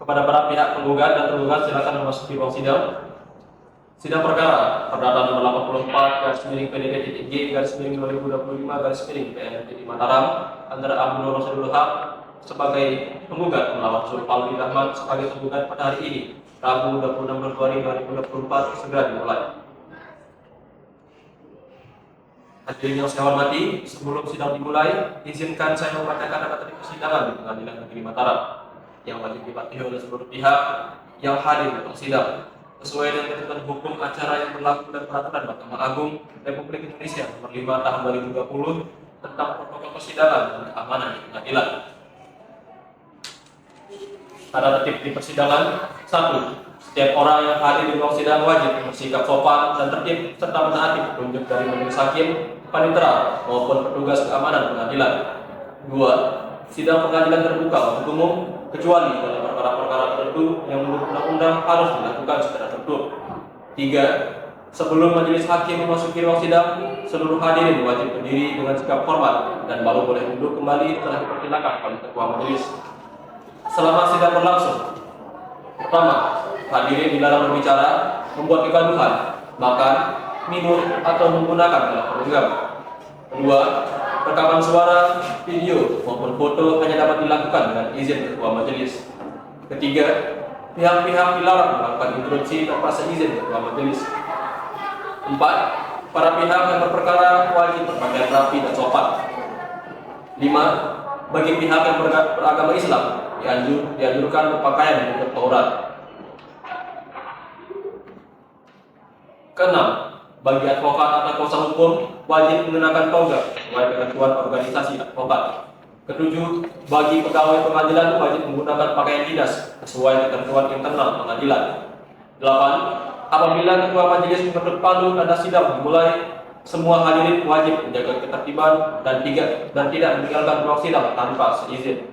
Kepada para pihak penggugat dan tergugat silakan memasuki ruang sidang. Sidang perkara perdata nomor 84 garis miring PDP.G garis miring 2025 garis miring PN Mataram antara Abdul Rasulul Haq sebagai penggugat melawan Zulfaldi Rahman sebagai penggugat pada hari ini, Rabu 26 Februari 2024 segera dimulai. Hadirin yang saya hormati, sebelum sidang dimulai, izinkan saya membacakan materi persidangan di Pengadilan Negeri Mataram yang wajib dipatuhi oleh seluruh pihak yang hadir dalam sidang sesuai dengan ketentuan hukum acara yang berlaku dan peraturan Mahkamah Agung Republik Indonesia Nomor 5 Tahun 2020 tentang protokol persidangan dan keamanan di pengadilan. Tata tertib di persidangan: 1. Setiap orang yang hadir di ruang sidang wajib bersikap sopan dan tertib serta menaati petunjuk dari majelis hakim, panitera maupun petugas keamanan pengadilan. 2. Sidang pengadilan terbuka untuk umum kecuali dalam perkara-perkara tertentu yang menurut undang-undang harus dilakukan secara tertutup. 3. Sebelum majelis hakim memasuki ruang sidang, seluruh hadirin wajib berdiri dengan sikap hormat dan baru boleh duduk kembali setelah dipersilakan oleh ketua majelis. Selama sidang berlangsung: pertama, hadirin dilarang berbicara, membuat kegaduhan, makan, minum, atau menggunakan telepon genggam. Kedua, rekaman suara, video, maupun foto hanya dapat dilakukan dengan izin ketua majelis. Ketiga, pihak-pihak dilarang melakukan interupsi tanpa seizin ketua majelis. 4. Para pihak yang berperkara wajib berpakaian rapi dan sopan. 5. Bagi pihak yang beragama Islam, dianjurkan berpakaian menurut Taurat. Keenam, bagi advokat atau kuasa hukum wajib mengenakan toga sesuai ketentuan organisasi advokat. Ketujuh, bagi pegawai pengadilan wajib menggunakan pakaian dinas sesuai ketentuan internal pengadilan. 8. Apabila ketua majelis mengetuk palu tanda sidang dimulai, semua hadirin wajib menjaga ketertiban dan tidak meninggalkan ruang sidang tanpa seizin.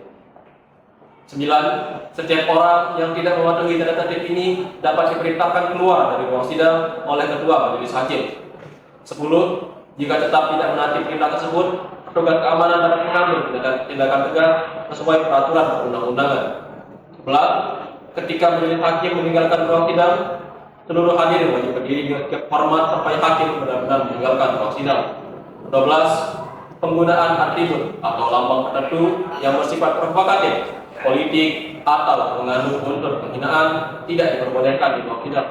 9. Setiap orang yang tidak mematuhi tanda tertib ini dapat diperintahkan keluar dari ruang sidang oleh ketua majelis hakim. 10. Jika tetap tidak menaati perintah tersebut, petugas keamanan dapat mengambil tindakan tegas sesuai peraturan perundang-undangan. 11. Ketika majelis hakim meninggalkan ruang sidang, seluruh hadirin wajib berdiri dengan sikap hormat sampai hakim benar-benar meninggalkan ruang sidang. 12. Penggunaan atribut atau lambang tertentu yang bersifat provokatif, politik, atau mengandung unsur penghinaan tidak diperbolehkan di ruang sidang.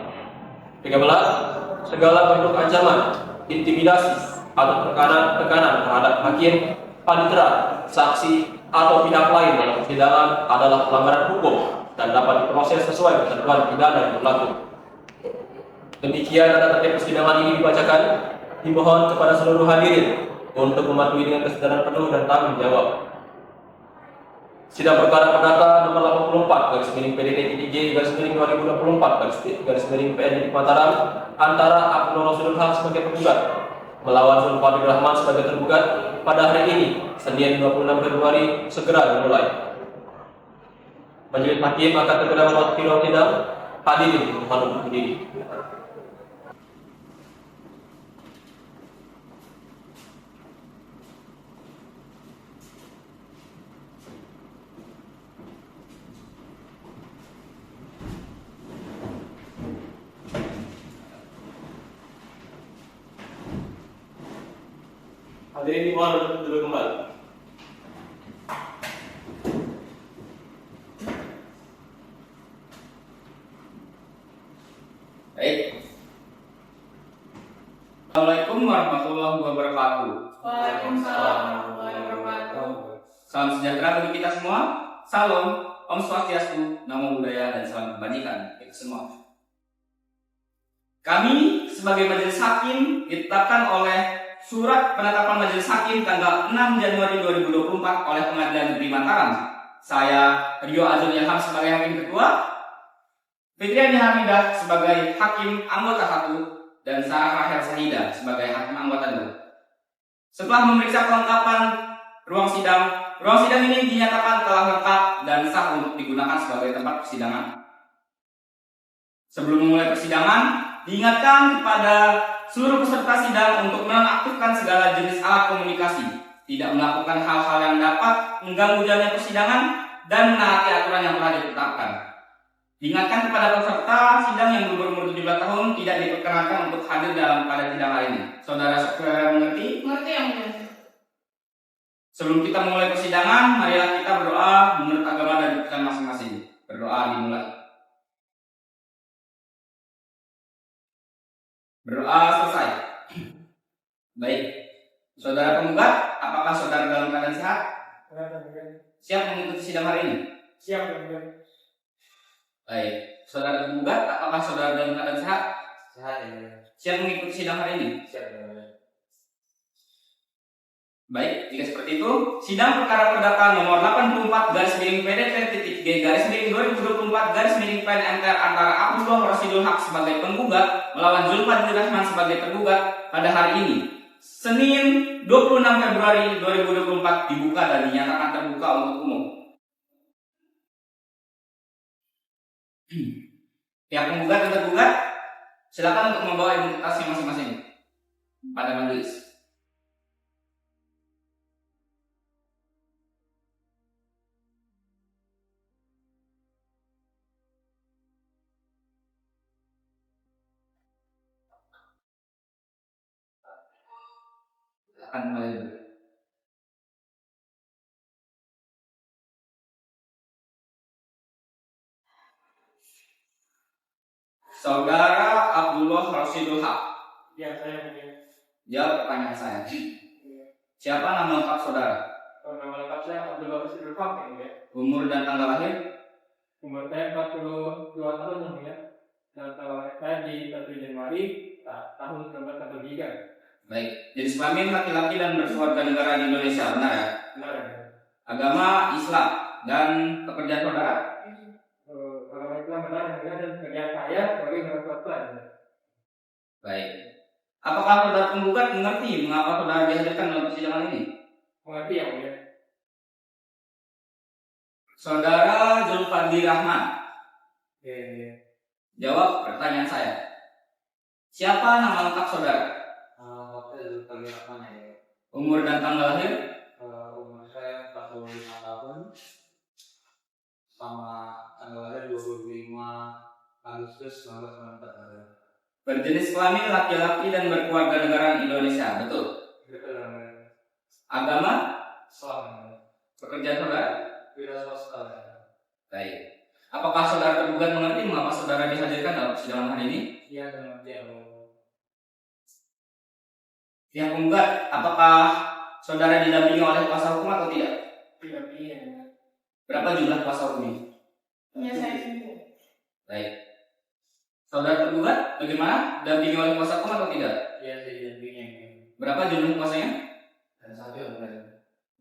13. Segala bentuk ancaman, intimidasi, atau tekanan terhadap hakim, panitera, saksi, atau pihak lain dalam persidangan adalah pelanggaran hukum dan dapat diproses sesuai ketentuan pidana yang berlaku. Demikian tata tertib persidangan ini dibacakan. Dimohon kepada seluruh hadirin untuk mematuhi dengan kesadaran penuh dan tanggung jawab. Sidang perkara perdata nomor 84 garis miring PDP.G garis miring 2024 garis miring PN Mataram antara Abdul Rasulul Haq sebagai penggugat melawan Zulfaldi Rahman sebagai tergugat pada hari ini, Senin 26 Februari segera dimulai. Majelis hakim akan segera memasuki ruang sidang. Hadirin mohon untuk berdiri. Hadirin mohon untuk duduk kembali. Baik. Assalamualaikum warahmatullahi wabarakatuh. Waalaikumsalam warahmatullahi wabarakatuh. Salam sejahtera bagi kita semua. Salam, Om Swastiastu, Namo Buddhaya, dan salam kebajikan kita semua. Kami sebagai majelis hakim ditetapkan oleh Surat Penetapan Majelis Hakim tanggal 6 Januari 2024 oleh Pengadilan Negeri Mataram. Saya Rio Azul Ilham sebagai hakim ketua, Fitriani Hamidah sebagai hakim anggota 1, dan Sarah Rahel Sahida sebagai hakim anggota 2. Setelah memeriksa kelengkapan ruang sidang ini dinyatakan telah lengkap dan sah untuk digunakan sebagai tempat persidangan. Sebelum memulai persidangan, diingatkan kepada seluruh peserta sidang untuk menonaktifkan segala jenis alat komunikasi, tidak melakukan hal-hal yang dapat mengganggu jalannya persidangan, dan menaati aturan yang telah ditetapkan. Diingatkan kepada peserta sidang yang berumur 17 tahun tidak diperkenankan untuk hadir pada sidang hari ini. Saudara-saudara mengerti? Mengerti yang mulia. Sebelum kita mulai persidangan, marilah kita berdoa menurut agama dan kita masing-masing. Berdoa dimulai. Berdoa selesai. Baik. Saudara penggugat, apakah saudara dalam keadaan sehat? Siap mengikuti sidang hari ini? Siap yang mulia. Baik. Saudara penggugat, apakah saudara dalam keadaan sehat? Sehat yang mulia. Siap mengikuti sidang hari ini? Siap yang mulia. Baik, jika seperti itu, sidang perkara perdata nomor 84 garis miring PDP.G garis miring 2024 garis miring PN MTR antara Abdullah Rasidul Haq sebagai penggugat melawan Zulfadli Rahman sebagai tergugat pada hari ini, Senin 26 Februari 2024 dibuka dan dinyatakan terbuka untuk umum. Pihak penggugat dan tergugat, silakan untuk membawa identitasnya masing-masing pada majelis. Silakan mulai. Saudara Abdullah Rasidul Haq, Ya, saya mulia. jawab pertanyaan saya. Siapa nama lengkap saudara? Nama lengkap saya Abdullah Rasidul Haq yang mulia. Umur dan tanggal lahir? Umur saya 42 tahun yang mulia. Dan tanggal lahir saya di 1 Januari tahun 1943. Baik. Jenis kelamin laki-laki dan berkeluarga negara di Indonesia, benar ya? Benar ya? Agama Islam dan pekerjaan saudara? Kalau Islam benar yang mulia dan kerjaan saya sebagai mahasiswa. Baik. Apakah saudara penggugat mengerti mengapa saudara dihadirkan dalam persidangan ini? Mengerti yang mulia. Saudara Zulfadli Rahman, Ya. jawab pertanyaan saya. Siapa nama lengkap saudara? Waktu Zulfadli Rahman ya. Umur dan tanggal lahir? Umur saya 45 tahun. Sama tanggal lahir 25 Agustus 1994. Berjenis kelamin laki-laki dan berkeluarga negara Indonesia, betul? Betul. Agama? Islam. Pekerjaan saudara? Wira swasta. Baik. Apakah saudara tergugat mengerti mengapa saudara dihadirkan dalam persidangan hari ini? Iya, dengan dia. Pihak penggugat, apakah saudara didampingi oleh kuasa hukum atau tidak? Tidak iya. Berapa jumlah kuasa hukumnya? Iya, saya sendiri. Baik. Saudara tergugat, bagaimana? Didampingi oleh kuasa hukum atau tidak? Iya, saya didampingi. Berapa jumlah kuasanya? Dan satu yang lain.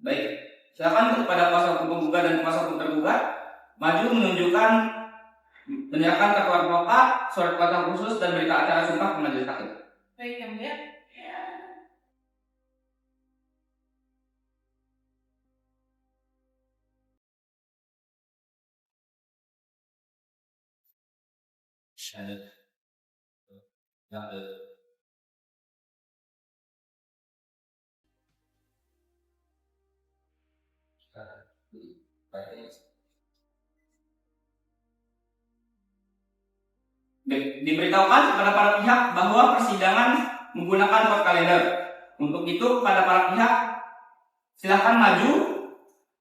Baik. Silakan kepada kuasa hukum penggugat dan kuasa hukum tergugat maju menunjukkan menyerahkan ketua advokat, surat kuasa khusus dan berita acara sumpah ke majelis hakim. Baik, yang mulia. Diberitahukan kepada para pihak bahwa persidangan menggunakan court kalender. Untuk itu kepada para pihak silakan maju,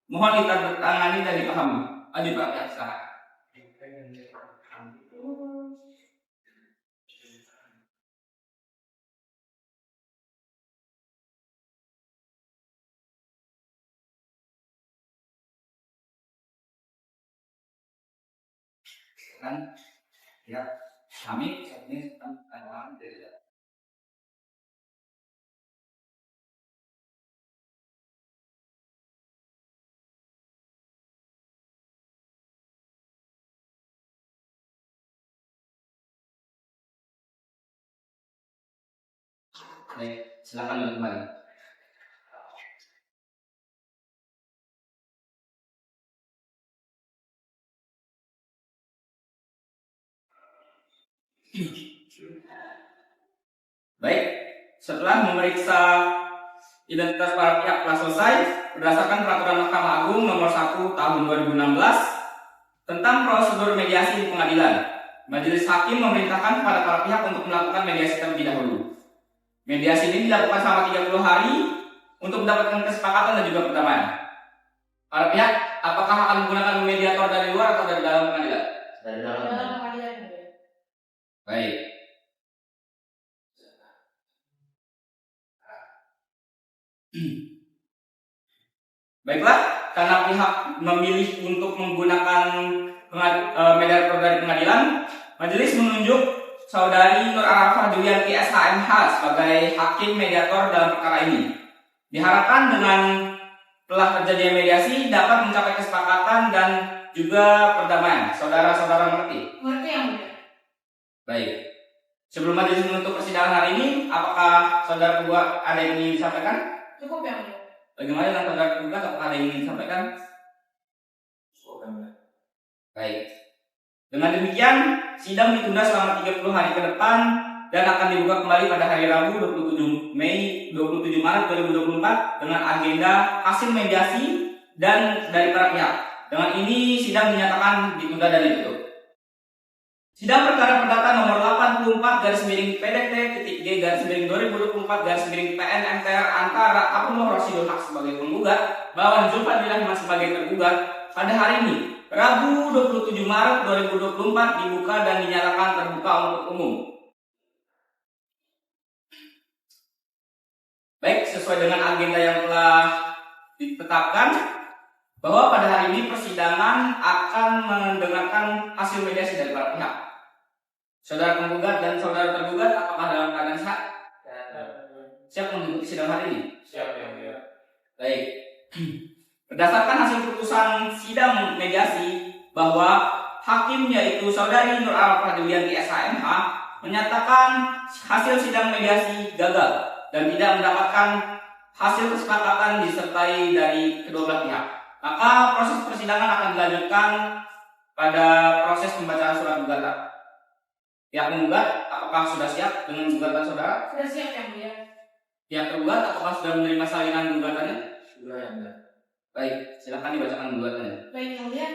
mohon ditandatangani dan dipahami. Maju para pihak silakan. Kan ya kami saat ini sedang dari silakan kembali. Baik, setelah memeriksa identitas para pihak telah selesai berdasarkan peraturan Mahkamah Agung nomor 1 tahun 2016 tentang prosedur mediasi di pengadilan pengadilan. Majelis hakim memerintahkan kepada para pihak untuk melakukan mediasi terlebih dahulu. Mediasi ini dilakukan selama 30 hari untuk mendapatkan kesepakatan dan juga perdamaian. Para pihak, apakah akan menggunakan mediator dari luar atau dari dalam pengadilan? Dari dalam. pengadilan. Baik. Baiklah, karena pihak memilih untuk menggunakan mediator dari pengadilan, majelis menunjuk Saudari Nur Arafah Dewiyanti SHMH sebagai hakim mediator dalam perkara ini. Diharapkan dengan telah terjadi mediasi dapat mencapai kesepakatan dan juga perdamaian. Saudara-saudara mengerti? Mengerti yang mulia. Baik. Sebelum majelis menutup persidangan hari ini, apakah saudara penggugat ada yang ingin disampaikan? Cukup yang mulia. Bagaimana dengan saudara penggugat? Apakah ada yang ingin disampaikan? Baik. Dengan demikian, sidang ditunda selama 30 hari ke depan dan akan dibuka kembali pada hari Rabu 27 Maret 2024 dengan agenda hasil mediasi dan dari para pihak. Dengan ini sidang dinyatakan ditunda dan ditutup. Sidang perkara perdata nomor 84/PDT.G/2024/PN MTR antara Abdullah Rasidul Haq sebagai penggugat melawan Zulfadli Rahman sebagai tergugat pada hari ini Rabu 27 Maret 2024 dibuka dan dinyatakan terbuka untuk umum. Baik, sesuai dengan agenda yang telah ditetapkan bahwa pada hari ini persidangan akan mendengarkan hasil mediasi dari para pihak. Saudara penggugat dan saudara tergugat apakah dalam keadaan sehat? Siap mengikuti sidang hari ini? Siap yang mulia. Baik. Berdasarkan hasil putusan sidang mediasi bahwa hakim yaitu Saudari Nur Arafah Dewiyanti SHMH menyatakan hasil sidang mediasi gagal dan tidak mendapatkan hasil kesepakatan disertai dari kedua belah pihak. Maka proses persidangan akan dilanjutkan pada proses pembacaan surat gugatan. Pihak penggugat, apakah sudah siap dengan gugatan saudara? Sudah siap yang mulia. Pihak tergugat, apakah sudah menerima salinan gugatannya? Sudah yang mulia. Baik, silakan dibacakan gugatannya. Baik yang mulia.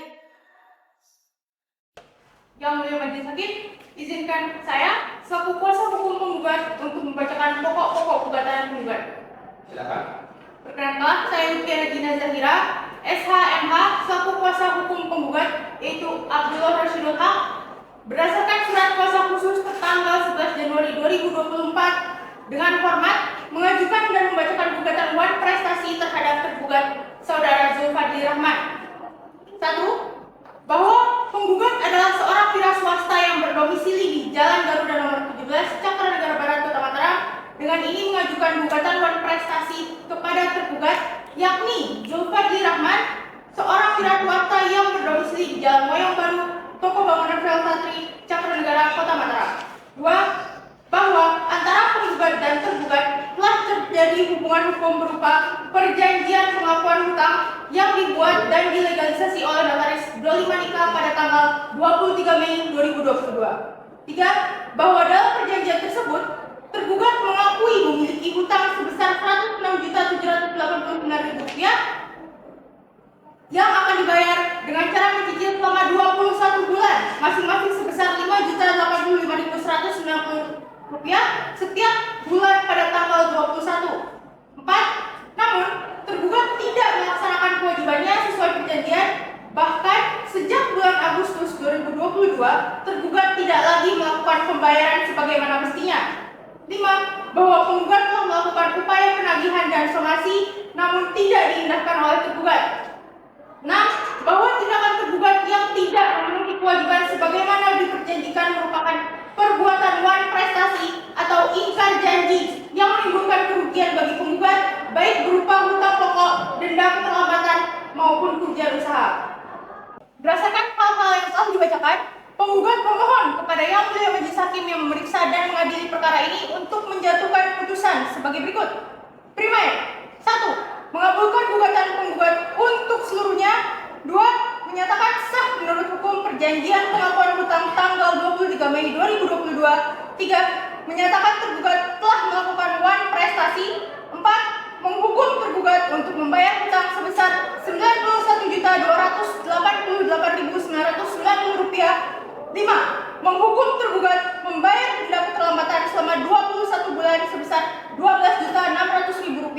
Yang mulia majelis hakim, izinkan saya selaku kuasa hukum penggugat untuk membacakan pokok-pokok gugatan penggugat. Silakan. Perkenankan saya Lutfi Regina Zahira, SHMH selaku kuasa hukum penggugat yaitu Abdullah Rasidul Haq berdasarkan surat kuasa khusus tertanggal 11 Januari 2024 dengan hormat mengajukan dan membacakan gugatan wan prestasi terhadap tergugat Saudara Zulfadli Rahman. 1. Bahwa penggugat adalah seorang wira swasta yang berdomisili di Jalan Garuda nomor 17 Cakranegara Barat Kota Mataram dengan ini mengajukan gugatan wan prestasi kepada tergugat yakni Zulfadli Rahman, seorang wira swasta yang berdomisili di Jalan Moyong Baru, Toko Bangunan Velfatri, Cakranegara, Kota Mataram. 2. Bahwa antara penggugat dan tergugat telah terjadi hubungan hukum berupa perjanjian pengakuan hutang yang dibuat dan dilegalisasi oleh notaris Doli Manika pada tanggal 23 Mei 2022. 3. Bahwa dalam perjanjian tersebut tergugat mengakui memiliki hutang sebesar Rp106.789.000 yang akan dibayar dengan cara mencicil selama 21 bulan masing-masing sebesar Rp5.085.190 setiap bulan pada tanggal 21. 4. Namun tergugat tidak melaksanakan kewajibannya sesuai perjanjian. Bahkan sejak bulan Agustus 2022 tergugat tidak lagi melakukan pembayaran sebagaimana mestinya. 5. Bahwa penggugat telah melakukan upaya penagihan dan somasi namun tidak diindahkan oleh tergugat. 6. Bahwa tindakan tergugat yang tidak memenuhi kewajiban sebagaimana diperjanjikan merupakan perbuatan wan prestasi atau ingkar janji yang menimbulkan kerugian bagi penggugat baik berupa hutang pokok, denda keterlambatan maupun kerugian usaha. Berdasarkan hal-hal yang telah dibacakan, penggugat memohon kepada Yang Mulia Majelis Hakim yang memeriksa dan mengadili perkara ini untuk menjatuhkan putusan sebagai berikut. Primer, 1. Mengabulkan gugatan penggugat untuk seluruhnya. 2. Menyatakan sah menurut hukum perjanjian pengakuan hutang tanggal 23 Mei 2022. 3. Menyatakan tergugat telah melakukan wan prestasi. 4. Menghukum tergugat untuk membayar hutang sebesar Rp91.288.990. 5. 5. Menghukum tergugat membayar denda keterlambatan selama 21 bulan sebesar Rp12.600.000.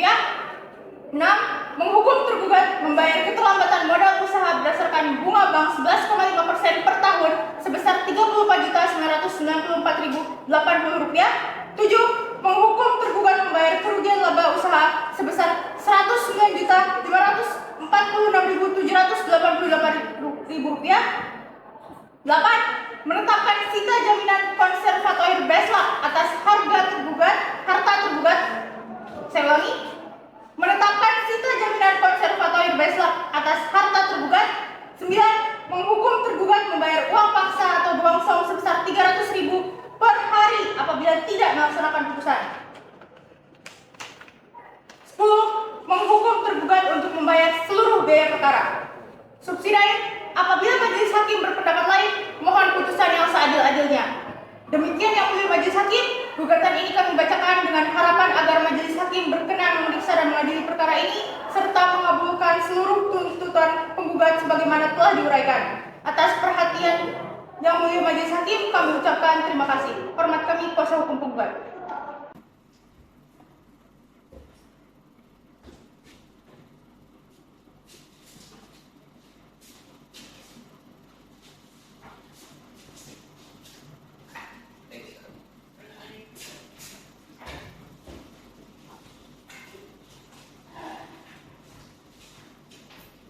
6. Menghukum tergugat membayar keterlambatan modal usaha berdasarkan bunga bank 11,5% per tahun sebesar Rp34.994.080. 7. Menghukum tergugat membayar kerugian laba usaha sebesar Rp109.546.788.000. 8. Menetapkan sita jaminan konservatoir Beslak atas harta tergugat. Saya ulangi. Menetapkan sita jaminan konservatoir Beslak atas harta tergugat. 9. Menghukum tergugat membayar uang paksa atau buang song sebesar Rp300.000 per hari apabila tidak melaksanakan putusan. 10. Menghukum tergugat untuk membayar seluruh biaya perkara. Subsidiary. Apabila majelis hakim berpendapat lain, mohon putusan yang seadil-adilnya. Demikian yang mulia majelis hakim, gugatan ini kami bacakan dengan harapan agar majelis hakim berkenan memeriksa dan mengadili perkara ini serta mengabulkan seluruh tuntutan penggugat sebagaimana telah diuraikan. Atas perhatian yang mulia majelis hakim, kami ucapkan terima kasih. Hormat kami, kuasa hukum penggugat.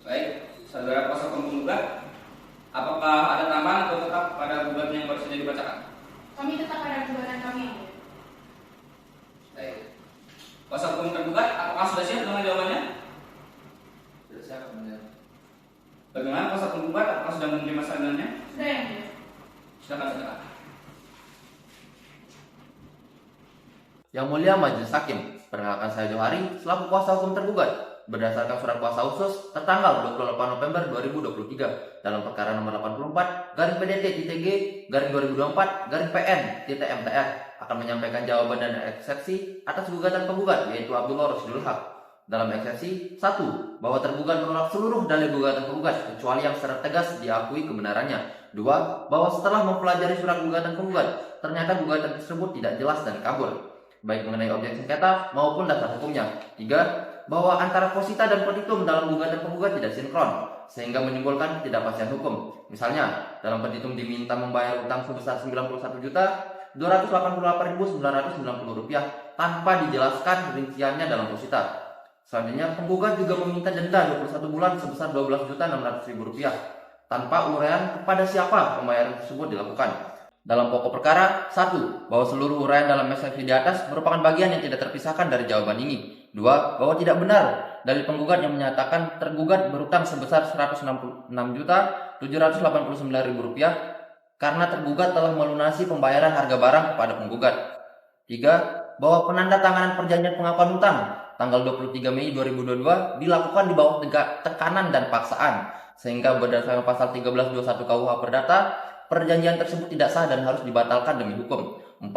Baik, saudara kuasa hukum penggugat, apakah ada tambahan atau tetap pada gugatan yang baru saja dibacakan? Kami tetap pada gugatan kami. Baik. Kuasa hukum tergugat, apakah sudah siap dengan jawabannya? Sudah siap, Mulia. Bagaimana kuasa hukum penggugat, apakah sudah menerima sarannya? Sudah yang mulia. Silakan saudara. Yang mulia majelis hakim, perkenalkan saya Johari selaku kuasa hukum tergugat berdasarkan surat kuasa khusus tertanggal 28 November 2023 dalam perkara nomor 84 garing PDT-G/2024/PN-MTR akan menyampaikan jawaban dan eksepsi atas gugatan penggugat yaitu Abdullah Rasidul Haq. Dalam eksepsi 1. Bahwa tergugat menolak seluruh dalil gugatan penggugat kecuali yang secara tegas diakui kebenarannya. 2. Bahwa setelah mempelajari surat gugatan penggugat ternyata gugatan tersebut tidak jelas dan kabur baik mengenai objek sengketa maupun dasar hukumnya. 3. Bahwa antara posita dan petitum dalam gugatan penggugat tidak sinkron sehingga menimbulkan ketidakpastian hukum. Misalnya, dalam petitum diminta membayar utang sebesar Rp91.288.990 tanpa dijelaskan rinciannya dalam posita. Selanjutnya, penggugat juga meminta denda 21 bulan sebesar Rp12.600.000 tanpa uraian kepada siapa pembayaran tersebut dilakukan. Dalam pokok perkara, 1. Bahwa seluruh uraian dalam eksepsi di atas merupakan bagian yang tidak terpisahkan dari jawaban ini. 2. Bahwa tidak benar dari penggugat yang menyatakan tergugat berutang sebesar Rp166.789.000 karena tergugat telah melunasi pembayaran harga barang kepada penggugat. 3. Bahwa penandatanganan perjanjian pengakuan hutang tanggal 23 Mei 2022 dilakukan di bawah tekanan dan paksaan sehingga berdasarkan pasal 1321 KUH Perdata perjanjian tersebut tidak sah dan harus dibatalkan demi hukum. 4.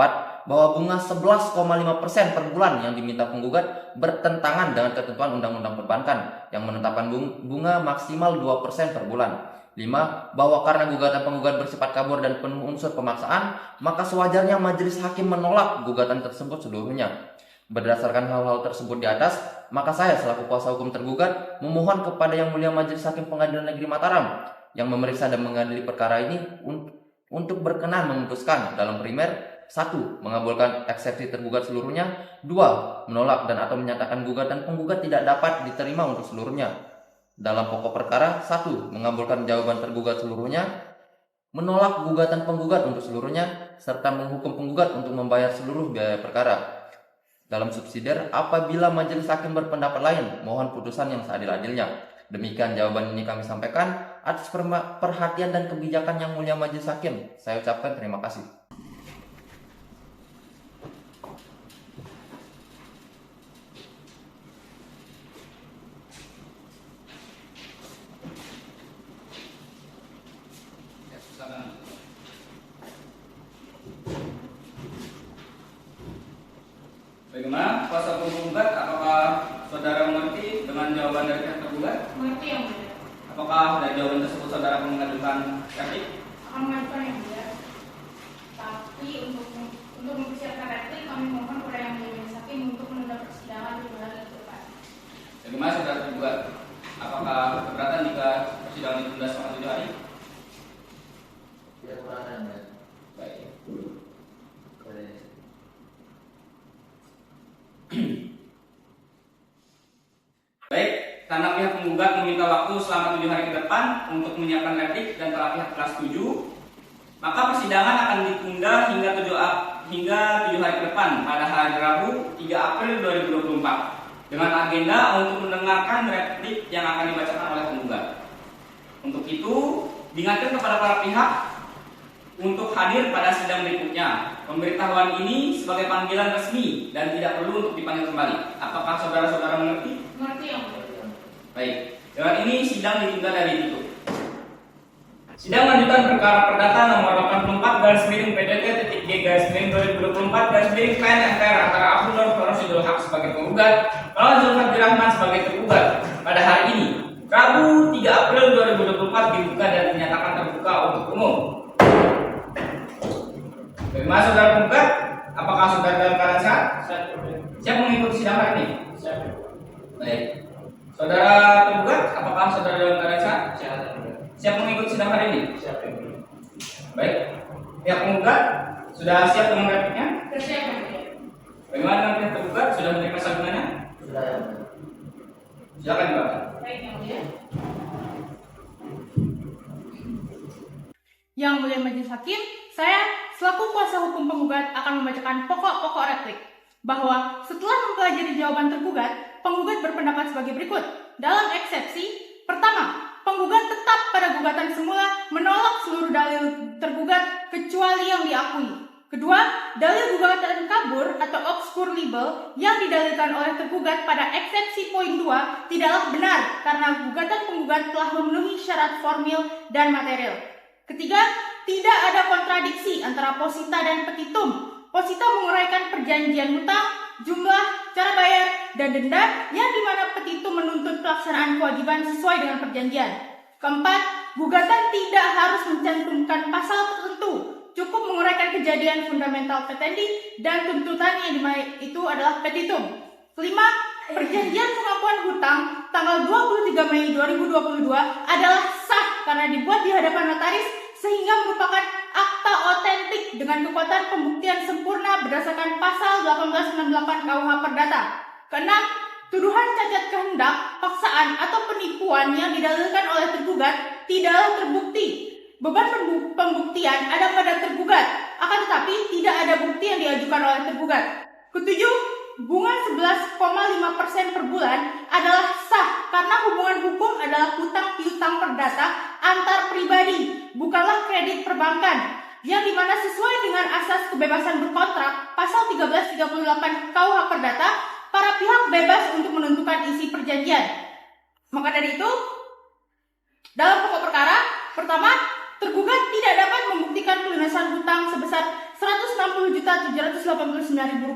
Bahwa bunga 11,5% per bulan yang diminta penggugat bertentangan dengan ketentuan Undang-Undang Perbankan yang menetapkan bunga maksimal 2% per bulan. 5. Bahwa karena gugatan penggugat bersifat kabur dan penuh unsur pemaksaan, maka sewajarnya majelis hakim menolak gugatan tersebut seluruhnya. Berdasarkan hal-hal tersebut di atas, maka saya selaku kuasa hukum tergugat memohon kepada Yang Mulia Majelis Hakim Pengadilan Negeri Mataram yang memeriksa dan mengadili perkara ini untuk berkenan memutuskan dalam primer 1. Mengabulkan eksepsi tergugat seluruhnya. 2. Menolak dan atau menyatakan gugatan penggugat tidak dapat diterima untuk seluruhnya. Dalam pokok perkara 1. Mengabulkan jawaban tergugat seluruhnya. Menolak gugatan penggugat untuk seluruhnya serta menghukum penggugat untuk membayar seluruh biaya perkara. Dalam subsidiar, apabila majelis hakim berpendapat lain, mohon putusan yang seadil-adilnya. Demikian jawaban ini kami sampaikan atas perhatian dan kebijakan Yang Mulia Majelis Hakim. Saya ucapkan terima kasih. Bagaimana kuasa hukum penggugat? Apakah saudara mengerti dengan jawaban dari pihak tergugat? Mengerti yang mulia. Apakah dari jawaban tersebut saudara mengajukan replik? akan mengajukan yang mulia. Tapi untuk mempersiapkan replik, kami mohon kepada yang mulia Majelis Hakim untuk menunda persidangan 7 hari ke depan. Bagaimana saudara tergugat? Apakah keberatan jika persidangan ditunda selama 7 hari? Tidak keberatan, ya. Baik. Baik, karena pihak penggugat meminta waktu selama 7 hari ke depan untuk menyiapkan replik dan para pihak telah setuju, maka persidangan akan ditunda hingga 7 hari ke depan pada hari Rabu 3 April 2024 dengan agenda untuk mendengarkan replik yang akan dibacakan oleh penggugat. Untuk itu, diingatkan kepada para pihak untuk hadir pada sidang berikutnya. Pemberitahuan ini sebagai panggilan resmi dan tidak perlu untuk dipanggil kembali. Apakah saudara-saudara mengerti? Mengerti yang mulia. Baik, dengan ini sidang ditunda dari ditutup. Sidang lanjutan perkara perdata nomor 84/PDT.G/2024/PN MPR antara Abdul Nur Rosidul Haq sebagai penggugat, melawan Zulfat Rahman sebagai tergugat pada hari ini, Rabu 3 April 2024 dibuka dan dinyatakan terbuka untuk umum. Bagaimana saudara penggugat? Apakah saudara dalam keadaan sehat? Siap mengikuti sidang hari ini? Siap. Baik. Saudara tergugat, apakah saudara dalam keadaan sehat? Siap mengikuti sidang hari ini? Siap. Baik. Pihak penggugat sudah siap dengan repliknya? Bersiap yang mulia. Bagaimana dengan pihak tergugat? Sudah menerima salinan? Sudah, ya. Silakan dibaca. Baik yang mulia. Yang mulia Majelis Hakim, saya selaku kuasa hukum penggugat akan membacakan pokok-pokok replik bahwa setelah mempelajari jawaban tergugat, penggugat berpendapat sebagai berikut. Dalam eksepsi, pertama, penggugat tetap pada gugatan semula menolak seluruh dalil tergugat kecuali yang diakui. Kedua, dalil gugatan kabur atau obscure libel yang didalilkan oleh tergugat pada eksepsi poin 2 tidaklah benar karena gugatan penggugat telah memenuhi syarat formil dan material. Ketiga, tidak ada kontradiksi antara posita dan petitum. Posita menguraikan perjanjian hutang, jumlah, cara bayar, dan denda yang dimana petitum menuntut pelaksanaan kewajiban sesuai dengan perjanjian. Keempat, gugatan tidak harus mencantumkan pasal tertentu, cukup menguraikan kejadian fundamental petendi dan tuntutan yang dimana itu adalah petitum. Kelima, perjanjian pengakuan hutang tanggal 23 Mei 2022 adalah sah karena dibuat di hadapan notaris sehingga merupakan akta otentik dengan kekuatan pembuktian sempurna berdasarkan pasal 1868 KUH Perdata. Keenam, tuduhan cacat kehendak, paksaan, atau penipuan yang didalilkan oleh tergugat tidaklah terbukti. Beban pembuktian ada pada tergugat, akan tetapi tidak ada bukti yang diajukan oleh tergugat. Ketujuh, bunga 11,5% per bulan adalah sah karena hubungan hukum adalah hutang piutang perdata antar pribadi, bukanlah kredit perbankan, yang dimana sesuai dengan asas kebebasan berkontrak pasal 1338 KUH Perdata, para pihak bebas untuk menentukan isi perjanjian. Maka dari itu, dalam pokok perkara, pertama, tergugat tidak dapat membuktikan pelunasan hutang sebesar Rp160.789.000.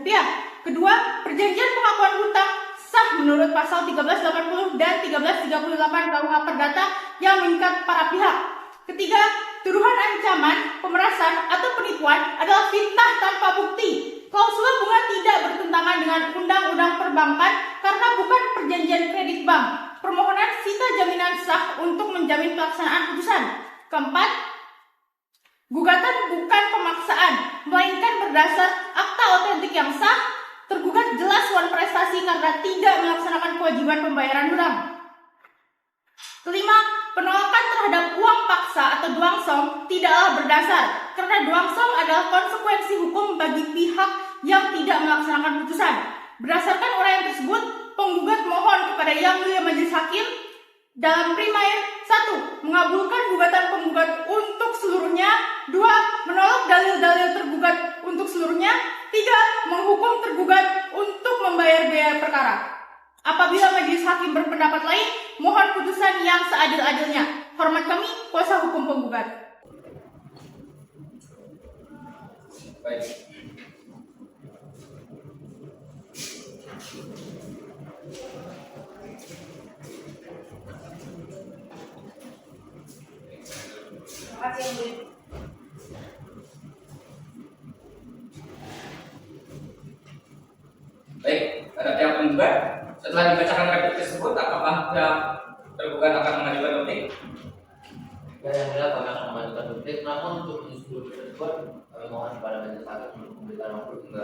Kedua, perjanjian pengakuan hutang sah menurut pasal 1380 dan 1338 KUH Perdata yang mengikat para pihak. Ketiga, tuduhan ancaman, pemerasan, atau penipuan adalah fitnah tanpa bukti. Klausula bunga tidak bertentangan dengan undang-undang perbankan karena bukan perjanjian kredit bank. Permohonan sita jaminan sah untuk menjamin pelaksanaan putusan. Keempat, gugatan bukan pemaksaan, melainkan berdasar akta otentik yang sah. Tergugat jelas wan prestasi karena tidak melaksanakan kewajiban pembayaran hutang. Kelima, penolakan terhadap uang paksa atau duangsong tidaklah berdasar karena duangsong adalah konsekuensi hukum bagi pihak yang tidak melaksanakan putusan. Berdasarkan uraian tersebut, penggugat mohon kepada Yang Mulia Majelis Hakim dalam primer 1. Mengabulkan gugatan penggugat untuk seluruhnya. 2. Menolak dalil-dalil tergugat untuk seluruhnya. 3. Menghukum tergugat untuk membayar biaya perkara. Apabila Majelis Hakim berpendapat lain, mohon putusan yang seadil-adilnya. Hormat kami, kuasa hukum penggugat. Baik. Terima kasih, Yang Mulia. Setelah dibacakan replik tersebut, apakah pihak tergugat akan mengajukan duplik? Ya, yang mulia kami akan mengajukan duplik, namun untuk menyusul tersebut kami mohon kepada majelis hakim untuk memberikan waktu hingga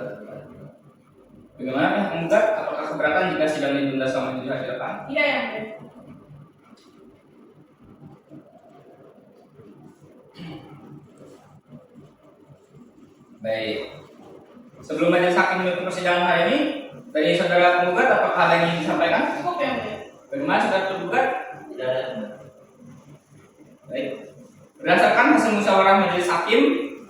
Bagaimana pihak penggugat? Apakah keberatan jika sidang ditunda selama 7 hari ke depan? Tidak, Yang Mulia. Baik. Sebelum majelis hakim menutup persidangan hari ini, dari saudara penggugat apakah ada yang ingin disampaikan? Cukup, Yang Mulia. Bagaimana saudara tergugat? tidak ada. Baik. Berdasarkan hasil musyawarah majelis hakim,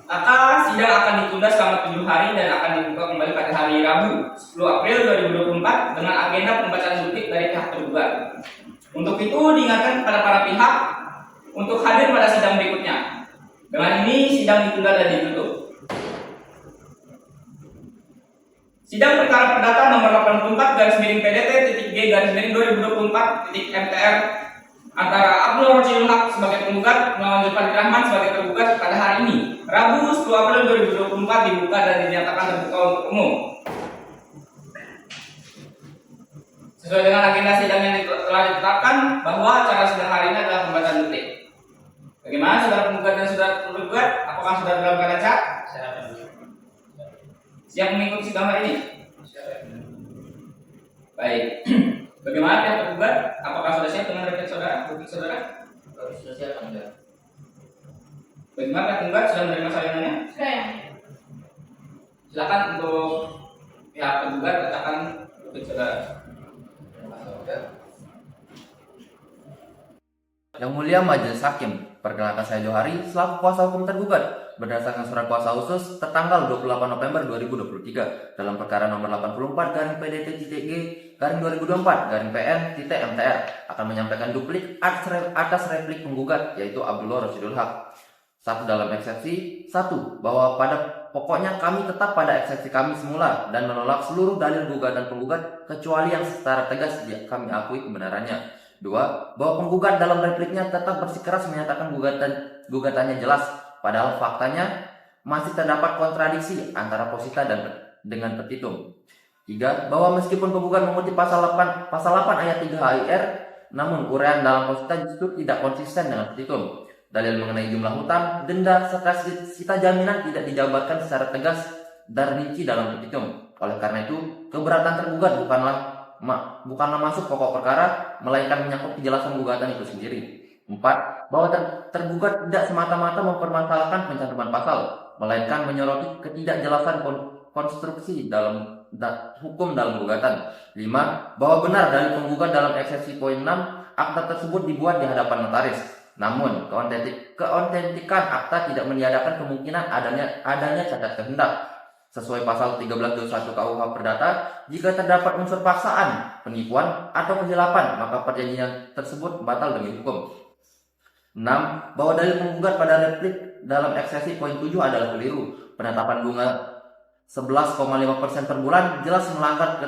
maka sidang akan ditunda selama 7 hari dan akan dibuka kembali pada hari Rabu, 10 April 2024 dengan agenda pembacaan duplik dari pihak tergugat. Untuk itu diingatkan kepada para pihak untuk hadir pada sidang berikutnya. Dengan ini sidang ditunda dan ditutup. Sidang perkara perdata nomor 84 garis miring PDT titik G garis miring 2024 titik MTR antara Abdul Rosidul Haq sebagai penggugat melawan Zulfan Rahman sebagai tergugat pada hari ini, Rabu 10 April 2024 dibuka dan dinyatakan terbuka untuk umum. Sesuai dengan agenda sidang yang telah ditetapkan bahwa acara sidang hari ini adalah pembacaan duplik. Bagaimana saudara penggugat dan saudara tergugat? Apakah saudara dalam keadaan sehat? Siap mengikuti sidang hari ini? Baik. Bagaimana pihak tergugat? Apakah sudah siap dengan replik saudara? Bukti saudara? Kami sudah siap, Yang Mulia. Bagaimana pihak tergugat sudah menerima salinannya? Sudah, Yang Mulia. Silakan untuk pihak tergugat katakan bukti saudara. Yang Mulia Majelis Hakim, perkenalkan saya Johari selaku kuasa hukum tergugat berdasarkan surat kuasa khusus tertanggal 28 November 2023 dalam perkara nomor 84 garing PDT titik G garing 2024 garing PN titik MTR akan menyampaikan duplik atas replik penggugat yaitu Abdullah Rosidul Haq. Satu dalam eksepsi, satu bahwa pada pokoknya kami tetap pada eksepsi kami semula dan menolak seluruh dalil gugatan penggugat kecuali yang secara tegas kami akui kebenarannya. Dua, bahwa penggugat dalam repliknya tetap bersikeras menyatakan gugatannya jelas, padahal faktanya masih terdapat kontradiksi antara posita dan dengan petitum. Tiga, bahwa meskipun penggugat mengutip pasal 8 ayat 3 HIR, namun uraian dalam posita justru tidak konsisten dengan petitum. Dalil mengenai jumlah hutang, denda, serta sita jaminan tidak dijabarkan secara tegas dan rinci dalam petitum. Oleh karena itu, keberatan tergugat bukanlah masuk pokok perkara, melainkan menyangkut kejelasan gugatan itu sendiri. 4. Bahwa tergugat tidak semata-mata mempermasalahkan pencantuman pasal, melainkan menyoroti ketidakjelasan konstruksi dalam hukum dalam gugatan. 5. Bahwa benar dari penggugat dalam eksepsi poin 6, akta tersebut dibuat di hadapan notaris. Namun, keautentikan akta tidak meniadakan kemungkinan adanya cacat kehendak. Sesuai pasal 1321 KUH Perdata, jika terdapat unsur paksaan, penipuan, atau kesilapan, maka perjanjian tersebut batal demi hukum. 6. Bahwa dalil penggugat pada replik dalam eksepsi poin 7 adalah keliru. Penetapan bunga 11,5% per bulan jelas melanggar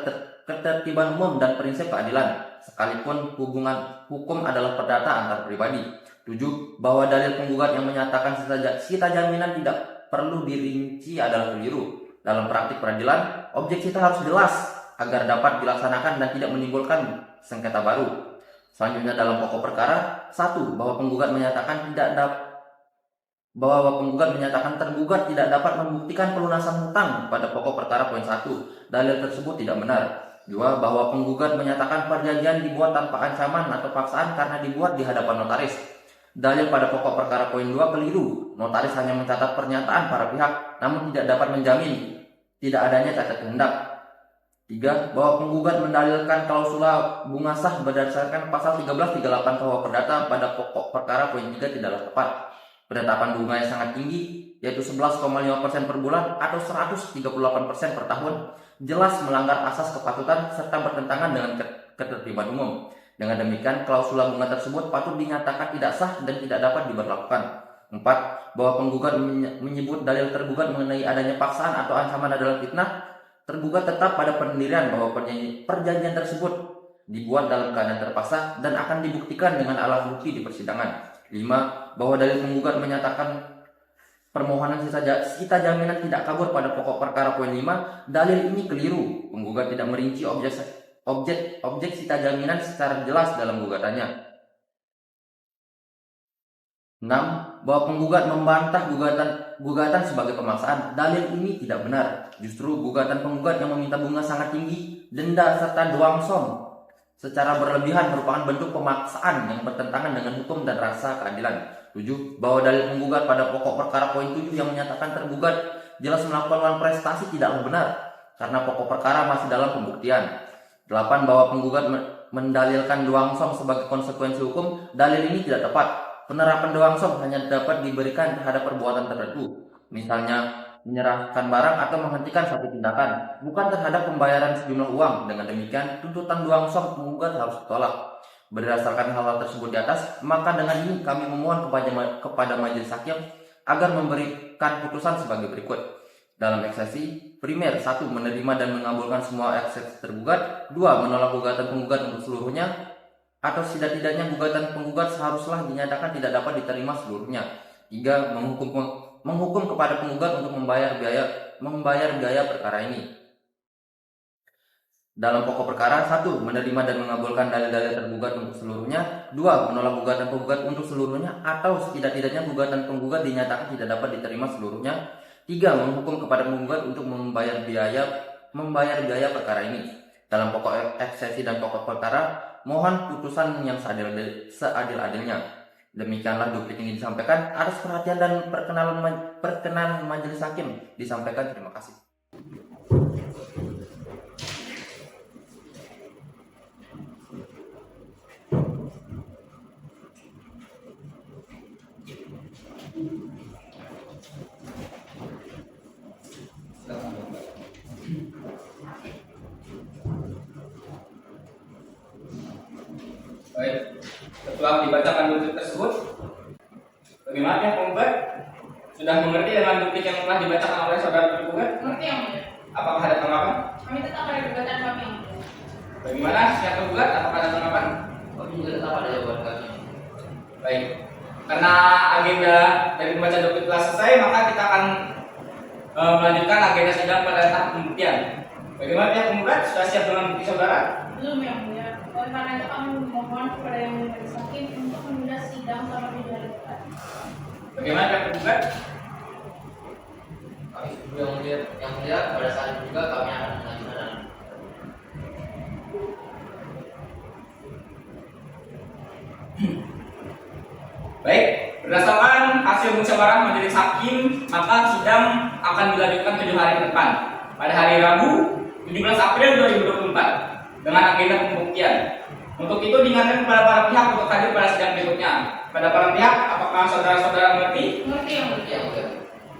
ketertiban umum dan prinsip keadilan, sekalipun hubungan hukum adalah perdata antar pribadi. 7. Bahwa dalil penggugat yang menyatakan sita jaminan tidak perlu dirinci adalah keliru. Dalam praktik peradilan, objek sita harus jelas agar dapat dilaksanakan dan tidak menimbulkan sengketa baru. Selanjutnya dalam pokok perkara, 1. Bahwa penggugat menyatakan tergugat tidak dapat membuktikan pelunasan hutang pada pokok perkara poin 1. Dalil tersebut tidak benar. 2. Bahwa penggugat menyatakan perjanjian dibuat tanpa ancaman atau paksaan karena dibuat di hadapan notaris. Dalil pada pokok perkara poin 2 keliru. Notaris hanya mencatat pernyataan para pihak, namun tidak dapat menjamin tidak adanya cacat kehendak. 3. Bahwa penggugat mendalilkan klausula bunga sah berdasarkan pasal 1338 KUH Perdata pada pokok perkara poin 3 tidaklah tepat. Penetapan bunga yang sangat tinggi, yaitu 11,5% per bulan atau 138% per tahun, jelas melanggar asas kepatutan serta bertentangan dengan ketertiban umum. Dengan demikian, klausula bunga tersebut patut dinyatakan tidak sah dan tidak dapat diberlakukan. 4. Bahwa penggugat menyebut dalil tergugat mengenai adanya paksaan atau ancaman adalah fitnah, tergugat tetap pada pendirian bahwa perjanjian tersebut dibuat dalam keadaan terpaksa dan akan dibuktikan dengan alat bukti di persidangan. 5. Bahwa dalil penggugat menyatakan permohonan sita jaminan tidak kabur pada pokok perkara poin 5, dalil ini keliru. Penggugat tidak merinci objek sita jaminan secara jelas dalam gugatannya. 6. Bahwa penggugat membantah gugatan sebagai pemaksaan. Dalil ini tidak benar. Justru gugatan penggugat yang meminta bunga sangat tinggi, denda serta doangsom secara berlebihan merupakan bentuk pemaksaan yang bertentangan dengan hukum dan rasa keadilan. 7. Bahwa dalil penggugat pada pokok perkara poin 7 yang menyatakan tergugat jelas melakukan prestasi tidaklah benar karena pokok perkara masih dalam pembuktian. 8. Bahwa penggugat mendalilkan doangsom sebagai konsekuensi hukum. Dalil ini tidak tepat. Penerapan doangsom hanya dapat diberikan terhadap perbuatan tertentu, misalnya menyerahkan barang atau menghentikan satu tindakan, bukan terhadap pembayaran sejumlah uang. Dengan demikian, tuntutan doangsom penggugat harus ditolak. Berdasarkan hal tersebut di atas, maka dengan ini kami memohon kepada majelis hakim agar memberikan putusan sebagai berikut. Dalam eksepsi primer, 1. Menerima dan mengabulkan semua eksepsi tergugat. 2. Menolak gugatan penggugat untuk seluruhnya atau setidak-tidaknya gugatan penggugat seharusnya dinyatakan tidak dapat diterima seluruhnya. 3. Menghukum kepada penggugat untuk membayar biaya perkara ini. Dalam pokok perkara, 1. Menerima dan mengabulkan dalil-dalil tergugat untuk seluruhnya. 2. Menolak gugatan penggugat untuk seluruhnya atau setidak-tidaknya gugatan penggugat dinyatakan tidak dapat diterima seluruhnya. 3. Menghukum kepada penggugat untuk membayar biaya perkara ini. Dalam pokok eksepsi dan pokok perkara, mohon putusan yang seadil-adilnya. Demikianlah duplik ini disampaikan. Atas perhatian dan perkenalan majelis hakim disampaikan. Terima kasih. Baik, setelah dibacakan duplik tersebut, bagaimana pihak penggugat? Sudah mengerti dengan duplik yang telah dibacakan oleh saudara tergugat? Mengerti yang mulia. Apakah ada tanggapan? Kami tetap pada gugatan kami yang mulia. Bagaimana pihak tergugat? Apakah ada tanggapan? Kami juga tetap ada jawaban kami. Baik, karena agenda dari pembacaan duplik telah selesai, maka kita akan melanjutkan agenda sidang pada tahap pembuktian. Bagaimana pihak penggugat? Sudah siap dengan bukti saudara? Belum yang mulia. Oleh karena itu kami memohon kepada yang mulia majelis hakim untuk menunda sidang sampai dilanjutkan. Bagaimana pihak penggugat? Kami setuju yang mulia pada saat itu juga kami akan melanjutkan. Baik, berdasarkan hasil musyawarah majelis hakim, maka sidang akan dilanjutkan 7 hari ke depan. Pada hari Rabu, 17 April 2024 dengan agenda pembuktian. Untuk itu diingatkan kepada para pihak untuk hadir pada sidang berikutnya. Pada para pihak, apakah saudara-saudara mengerti? Mengerti yang mulia.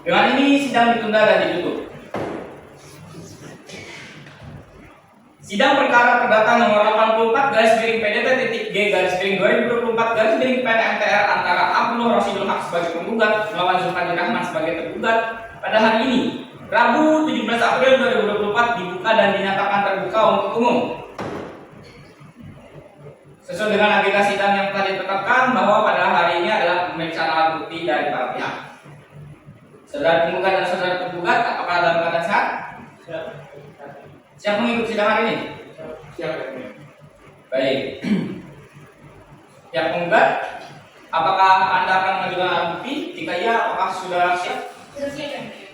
Dengan ini sidang ditunda dan ditutup. Sidang perkara perdata nomor 84/PDT.G/2024/PN antara Abdullah Rasidul Haq sebagai penggugat melawan Zulkarnain Rahman sebagai tergugat pada hari ini, Rabu 17 April 2024 dibuka dan dinyatakan terbuka untuk umum. Sesuai dengan agenda sidang yang telah ditetapkan bahwa pada hari ini adalah pemeriksaan alat bukti dari para pihak. Saudara penggugat dan saudara tergugat, apakah dalam keadaan sehat? Siap mengikuti sidang hari ini? Siap. Baik. Pihak penggugat, apakah Anda akan mengajukan alat bukti? Jika iya, apakah sudah siap? Sudah siap yang mulia.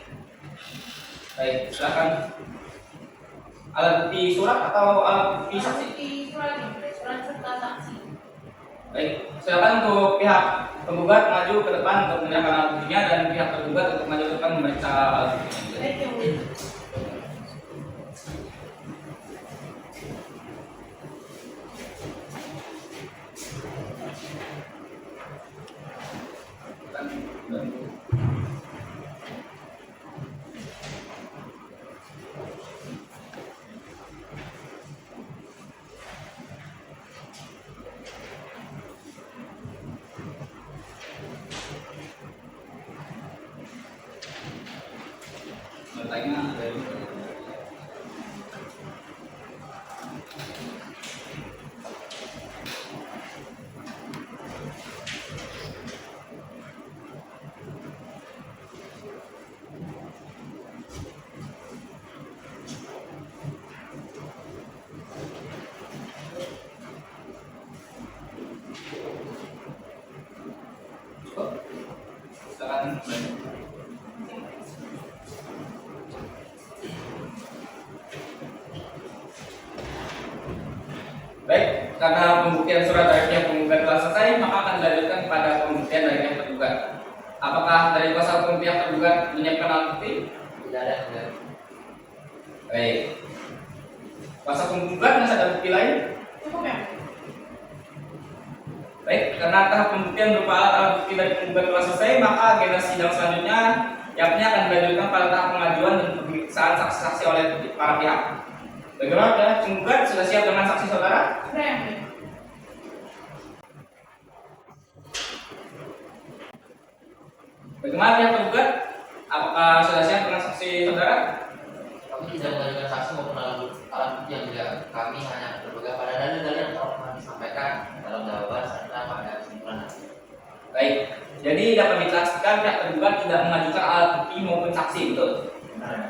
Baik, silakan. Alat bukti surat atau alat bukti saksi? Di surat yang mulia, surat serta saksi. Baik, silakan untuk pihak penggugat maju ke depan untuk menyerahkan alat buktinya dan pihak tergugat untuk maju ke depan memeriksa alat buktinya. Baik yang mulia. Bertanya dari silakan. Baik, karena pembuktian surat dari pihak penggugat telah selesai, maka akan dilanjutkan pada pembuktian dari pihak tergugat. Apakah dari kuasa hukum pihak tergugat menyiapkan alat bukti? Tidak ada. Baik. Kuasa hukum penggugat masih ada bukti lain? Cukup ya? Baik, karena tahap pembuktian berupa alat bukti dari penggugat telah selesai, maka agenda sidang selanjutnya yakni akan dilanjutkan pada tahap pengajuan dan pemeriksaan saksi-saksi oleh para pihak. Bagaimana ya? Penggugat sudah siap dengan saksi saudara? Sudah yang mulia. Bagaimana pihak tergugat? Apakah sudah siap dengan saksi saudara? Kami tidak mengajukan saksi maupun alat bukti yang tidak. Kami hanya berpegang pada dalil-dalil yang telah disampaikan dalam jawaban serta pada kesimpulan hakim. Baik, jadi dapat dijelaskan pihak tergugat tidak mengajukan alat bukti maupun saksi, betul? Benar ya?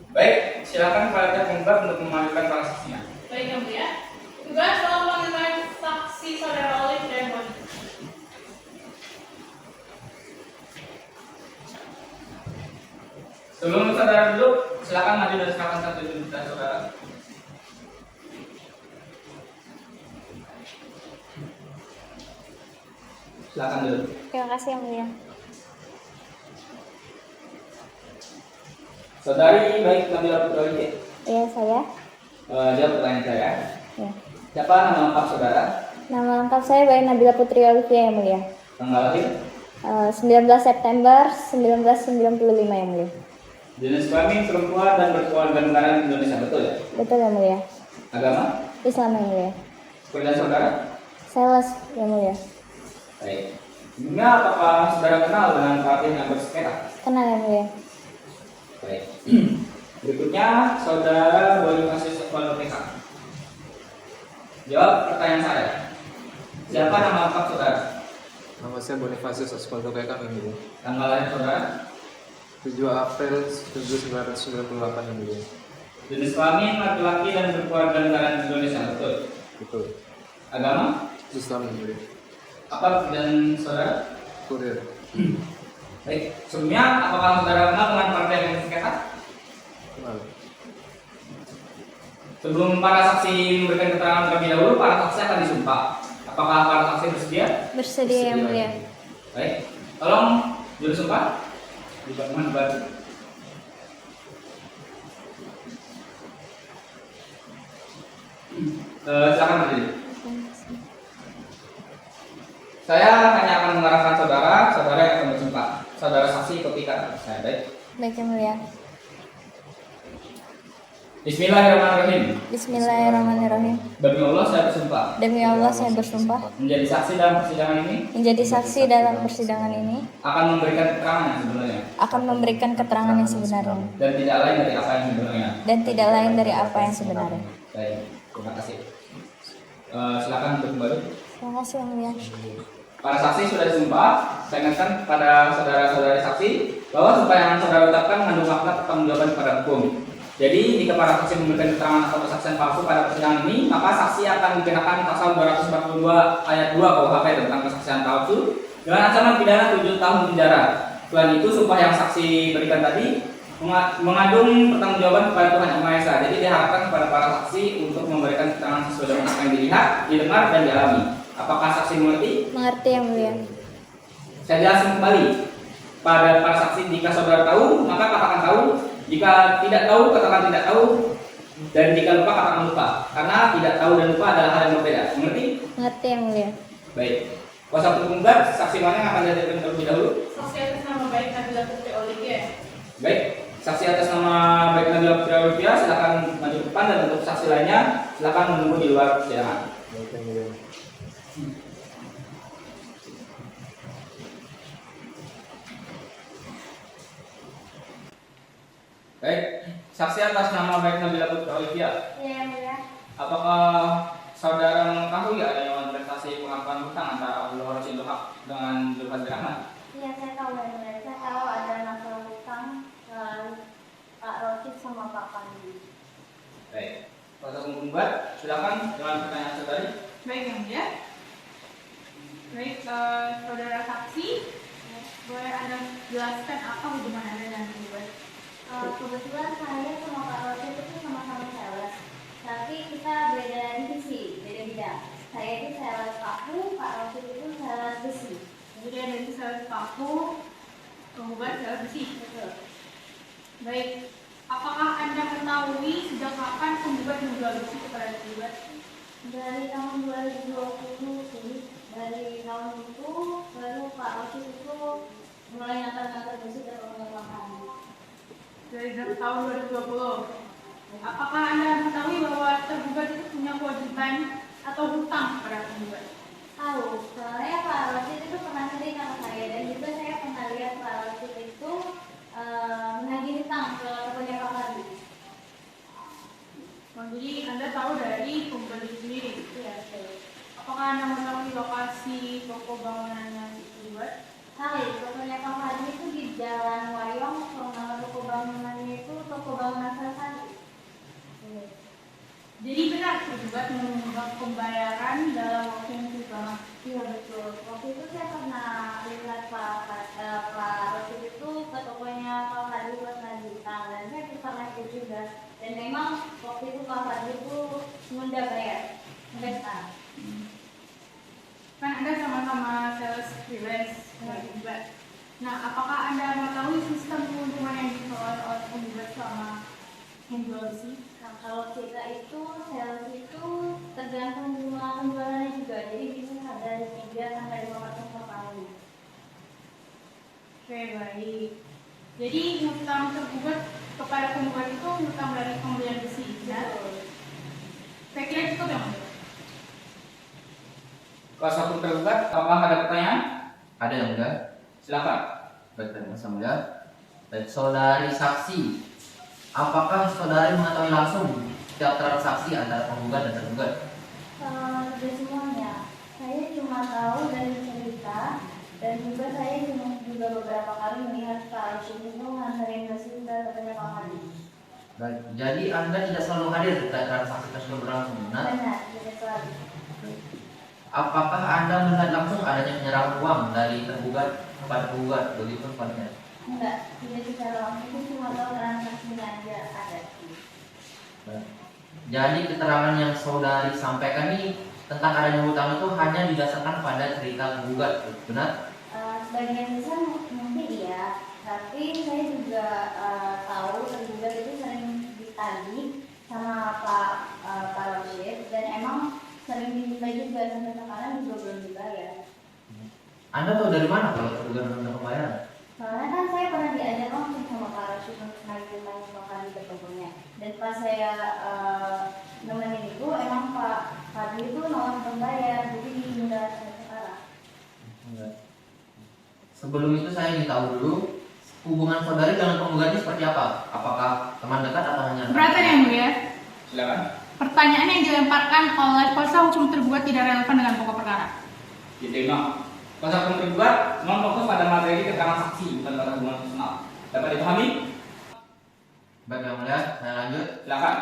Baik, silakan kepada pihak penggugat untuk memajukan para saksinya. Baik yang mulia. Tugas tolong panggilkan saksi saudara Olive dan Boni. Sebelum saudara duduk, silakan maju dan serahkan satu identitas saudara. Silakan duduk. Terima kasih yang mulia. Saudari baik Nabila Putra Wiki. Iya saya. Jawab pertanyaan saya. Ya. Siapa nama lengkap saudara? Nama lengkap saya Bayi Nabila Putri Olivia yang mulia. Tanggal lahir? 19 September 1995 yang mulia. Jenis kelamin perempuan dan berkeluarga negaraan Indonesia, betul ya? Betul yang mulia. Agama? Islam yang mulia. Pekerjaan saudara? Sales yang mulia. Baik. Sebelumnya apakah saudara kenal dengan partai yang bersengketa? Kenal yang mulia. Baik. Berikutnya saudara Bonifacius Osvaldo PK. Jawab pertanyaan saya. Siapa nama lengkap saudara? Nama saya Bonifacius Osvaldo PK yang mulia. Tanggal lahir saudara? 7 April 1998 yang mulia. Jenis kelamin laki-laki dan berkeluarga negaraan Indonesia, betul? Betul. Agama? Islam yang mulia. Apa pekerjaan saudara? Kurir. Baik. Sebelumnya apakah saudara kenal dengan partai yang bersengketa? Kenal. Sebelum para saksi memberikan keterangan terlebih dahulu, para saksi akan disumpah. Apakah para saksi bersedia? Bersedia yang mulia. Baik. Tolong juru sumpah. Dibangun batu. Silakan berdiri. Saya hanya akan mengarahkan saudara yang akan bersumpah. Saudara saksi ikuti kata saya. Baik. Baik yang mulia. Bismillahirrahmanirrahim. Bismillahirrahmanirrahim. Demi Allah saya bersumpah Demi Allah saya bersumpah menjadi saksi dalam persidangan ini, menjadi saksi dalam persidangan ini, akan memberikan keterangan yang sebenarnya akan memberikan keterangan yang sebenarnya dan tidak lain dari apa yang sebenarnya. dan tidak lain dari apa yang sebenarnya. Baik, terima kasih. Silakan untuk kembali. Terima kasih yang mulia. Para saksi sudah disumpah. Saya ingatkan pada saudara-saudari saksi bahwa sumpah yang saudara ucapkan mengandung makna pertanggungjawaban kepada hukum. Jadi, jika para saksi memberikan keterangan atau kesaksian palsu pada persidangan ini, maka saksi akan dikenakan pasal 242 ayat 2 KUHP tentang kesaksian palsu dengan ancaman pidana 7 tahun penjara. Selain itu, sumpah yang saksi berikan tadi mengandung pertanggungjawaban kepada Tuhan Yang Maha Esa. Jadi, diharapkan kepada para saksi untuk memberikan keterangan sesuai dengan apa yang dilihat, didengar, dan dialami. Apakah saksi mengerti? Mengerti yang mulia. Saya jelaskan kembali pada para saksi. Jika saudara tahu, maka katakan tahu. Jika tidak tahu, katakan tidak tahu. Dan jika lupa, katakan lupa. Karena tidak tahu dan lupa adalah hal yang berbeda. Mengerti? Mengerti yang mulia. Baik. Kuasa hukum penggugat, saksi mana yang akan dihadirkan terlebih dahulu? Saksi atas nama baik Nabila Putri Olivia. Baik. Saksi atas nama baik Nabila Putri Olivia, silakan maju ke depan, dan untuk saksi lainnya silakan menunggu di luar persidangan. Baik yang mulia. Baik. Saksi atas nama baik Nabila Putri Olivia. Iya yang mulia. Apakah saudara mengetahui adanya manifestasi pengakuan hutang antara Abdul Rosyid Haq dengan Zulfazli Ahmad? Iya saya tahu yang mulia. Saya tahu ada masalah hutang Pak Rosyid sama Pak Pandi. Baik. Kuasa hukum penggugat, silakan dengan pertanyaan saudari. Baik yang mulia. Baik, saudara saksi, jelaskan apa hubungan Anda dengan penggugat. Kebetulan saya sama Pak Rosid itu sama-sama sales, tapi kita beda divisi, beda bidang. Saya itu sales paku, Pak Rosid itu sales besi. Jadi ada itu sales paku, penggugat sales besi. Betul. Baik, apakah Anda mengetahui sejak kapan penggugat menjual besi kepada penggugat? Dari tahun 2020 sih, dari tahun itu baru Pak Rosid itu mulai ngantar-ngantar besi ke rumah. Dari tahun 2020. Apakah Anda mengetahui bahwa tergugat itu punya kewajiban atau hutang kepada penggugat? Tahu, soalnya Pak Rosid itu pernah sering sama saya dan juga saya pernah lihat Pak Rosid itu menagih hutang ke tokonya Pak Fadli. Oh, jadi Anda tahu dari penggugat itu sendiri. Iya, betul. Apakah Anda mengetahui lokasi toko bangunannya penggugat? Tahu, tokonya Pak Fadli itu di Jalan Wayang, kalau nama toko bangunannya itu toko bangunan Fadli. Jadi benar tergugat menunggak pembayaran dalam waktu yang cukup lama. Iya betul. Waktu itu saya pernah lihat Pak Rosid itu ke tokonya Pak Fadli buat nagih utang dan saya pernah ikut juga. Dan memang waktu itu Pak Fadli itu menunda bayar, sampai sekarang. Kan Anda sama-sama sales freelance penggugat. Nah, apakah Anda mengetahui sistem keuntungan yang diperoleh oleh penggugat selama menjual besi? Nah, kalau kita itu sales itu tergantung jumlah penjualannya juga. Jadi bisa ada 3-5% per tahun. Oke, baik. Jadi hutang tergugat kepada penggugat itu hutang dari pembelian besi, ya? Saya kira cukup ya, Mas? Kuasa hukum tergugat, apakah ada pertanyaan? Ada yang enggak? Silakan. Baik, terima kasih. Baik, saudari saksi, apakah saudari mengetahui langsung setiap transaksi antara penggugat dan tergugat? Dari semuanya, saya cuma tahu dari cerita dan juga saya juga beberapa kali melihat Pak Rosid itu nganterin besi ke tokonya Pak Fadli. Baik, jadi Anda tidak selalu hadir ketika transaksi tersebut berlangsung, benar? Benar, tidak selalu. Apakah Anda melihat langsung adanya penyerahan uang dari tergugat kepada penggugat, begitu sebaliknya? Enggak, tidak secara langsung, itu cuma tahu transaksinya aja ada. Baik. Jadi keterangan yang saudari sampaikan ini tentang adanya hutang itu hanya didasarkan pada cerita penggugat, benar? Sebagian besar mungkin iya, tapi saya juga tahu tergugat itu sering ditagih sama Pak Rosid dan emang sering diminta juga sampai sekarang juga belum dibayar. Anda tahu dari mana kalau tergugat menunda pembayaran? Soalnya kan saya pernah diajak langsung sama Pak Rosid untuk nagih kembali ke tokonya. Dan pas saya nemenin itu emang Pak Fadli itu nolak membayar, jadi ditunda sampai sekarang. Enggak. Sebelum itu saya ingin tahu dulu hubungan saudari dengan penggugatnya seperti apa? Apakah teman dekat atau hanya? Keberatan yang mulia. Silakan. Pertanyaan yang dilemparkan oleh kuasa hukum tergugat tidak relevan dengan pokok perkara. Diterima. Kuasa hukum tergugat non fokus pada materi keterangan saksi, bukan pada hubungan personal. Dapat dipahami? Baik, yang mulia, saya lanjut. Silakan.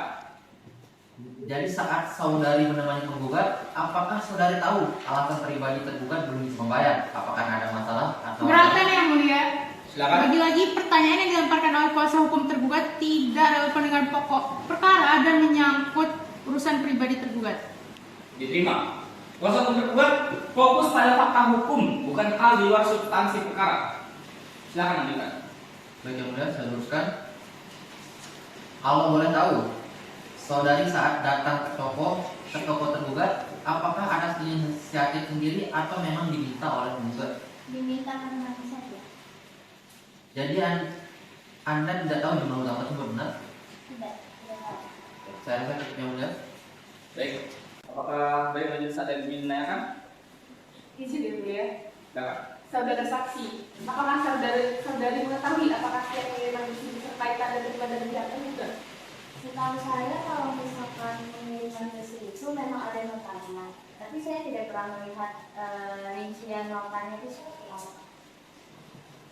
Jadi saat saudari menemani penggugat, apakah saudari tahu alasan pribadi tergugat belum bisa membayar? Apakah ada masalah atau? Keberatan yang mulia. Silakan. Lagi-lagi pertanyaan yang dilemparkan oleh kuasa hukum tergugat tidak relevan dengan pokok perkara dan menyangkut urusan pribadi tergugat. Diterima. Kuasa hukum tergugat fokus pada fakta hukum, bukan hal di luar substansi perkara. Silakan lanjutkan. Baik, yang mulia, saya luruskan. Kalau boleh tahu, saudari saat datang ke toko tergugat, apakah ada inisiatif sendiri atau memang diminta oleh penggugat? Diminta karena saja. Jadi Anda tidak tahu jumlah utang tersebut, benar? Tidak tahu. Saya rasa cukup, yang mulia. Baik. Apakah baik majelis ada yang ingin menanyakan? Izin ya mulia. Silakan. Saudara saksi, apakah saudari mengetahui apakah setiap pengiriman besi disertai tanda terima dari pihak tergugat? Setahu saya kalau misalkan pengiriman besi itu memang ada notanya, tapi saya tidak pernah melihat rincian notanya itu seperti apa.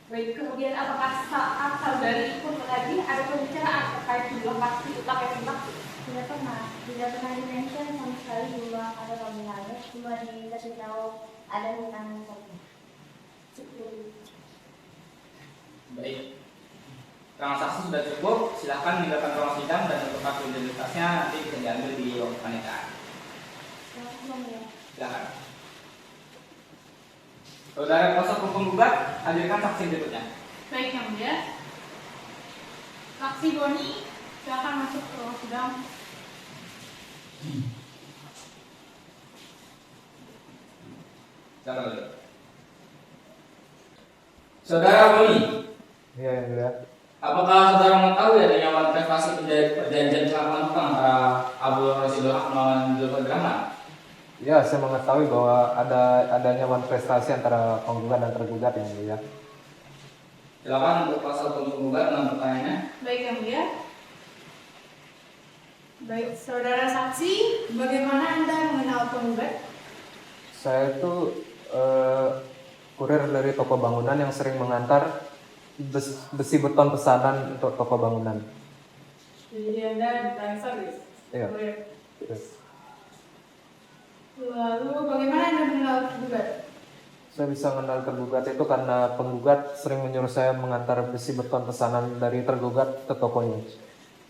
Baik, kemudian apakah saat saudari pun menagih ada pembicaraan terkait jumlah pasti utang yang dimaksud? Tidak pernah di-mention sama sekali jumlah atau nominalnya, cuma dikasih tahu ada hutang saja. Baik. Transaksi sudah cukup, silahkan meninggalkan ruang sidang dan untuk kartu identitasnya nanti bisa diambil di ruang panitia. Silahkan. Saudara kuasa hukum penggugat, hadirkan saksi berikutnya. Baik yang mulia. Saksi Boni, silakan masuk ke ruang sidang. Silakan dulu. Saudara Boni, Iya, yang mulia. apakah saudara mengetahui adanya manifestasi perjanjian pengakuan hutang antara Abu Rasidul Haq melawan Zulfan Rahman? Ya, saya mengetahui bahwa adanya manifestasi antara penggugat dan tergugat yang mulia. Silakan untuk kuasa hukum penggugat dengan pertanyaannya. Baik yang mulia. Baik, saudara saksi, bagaimana Anda mengenal penggugat? Saya itu kurir dari toko bangunan yang sering mengantar besi beton pesanan untuk toko bangunan. Jadi Anda bukan service. Iya. Kurir. Lalu bagaimana Anda mengenal penggugat? Saya bisa mengenal tergugat itu karena penggugat sering menyuruh saya mengantar besi beton pesanan dari tergugat ke tokonya.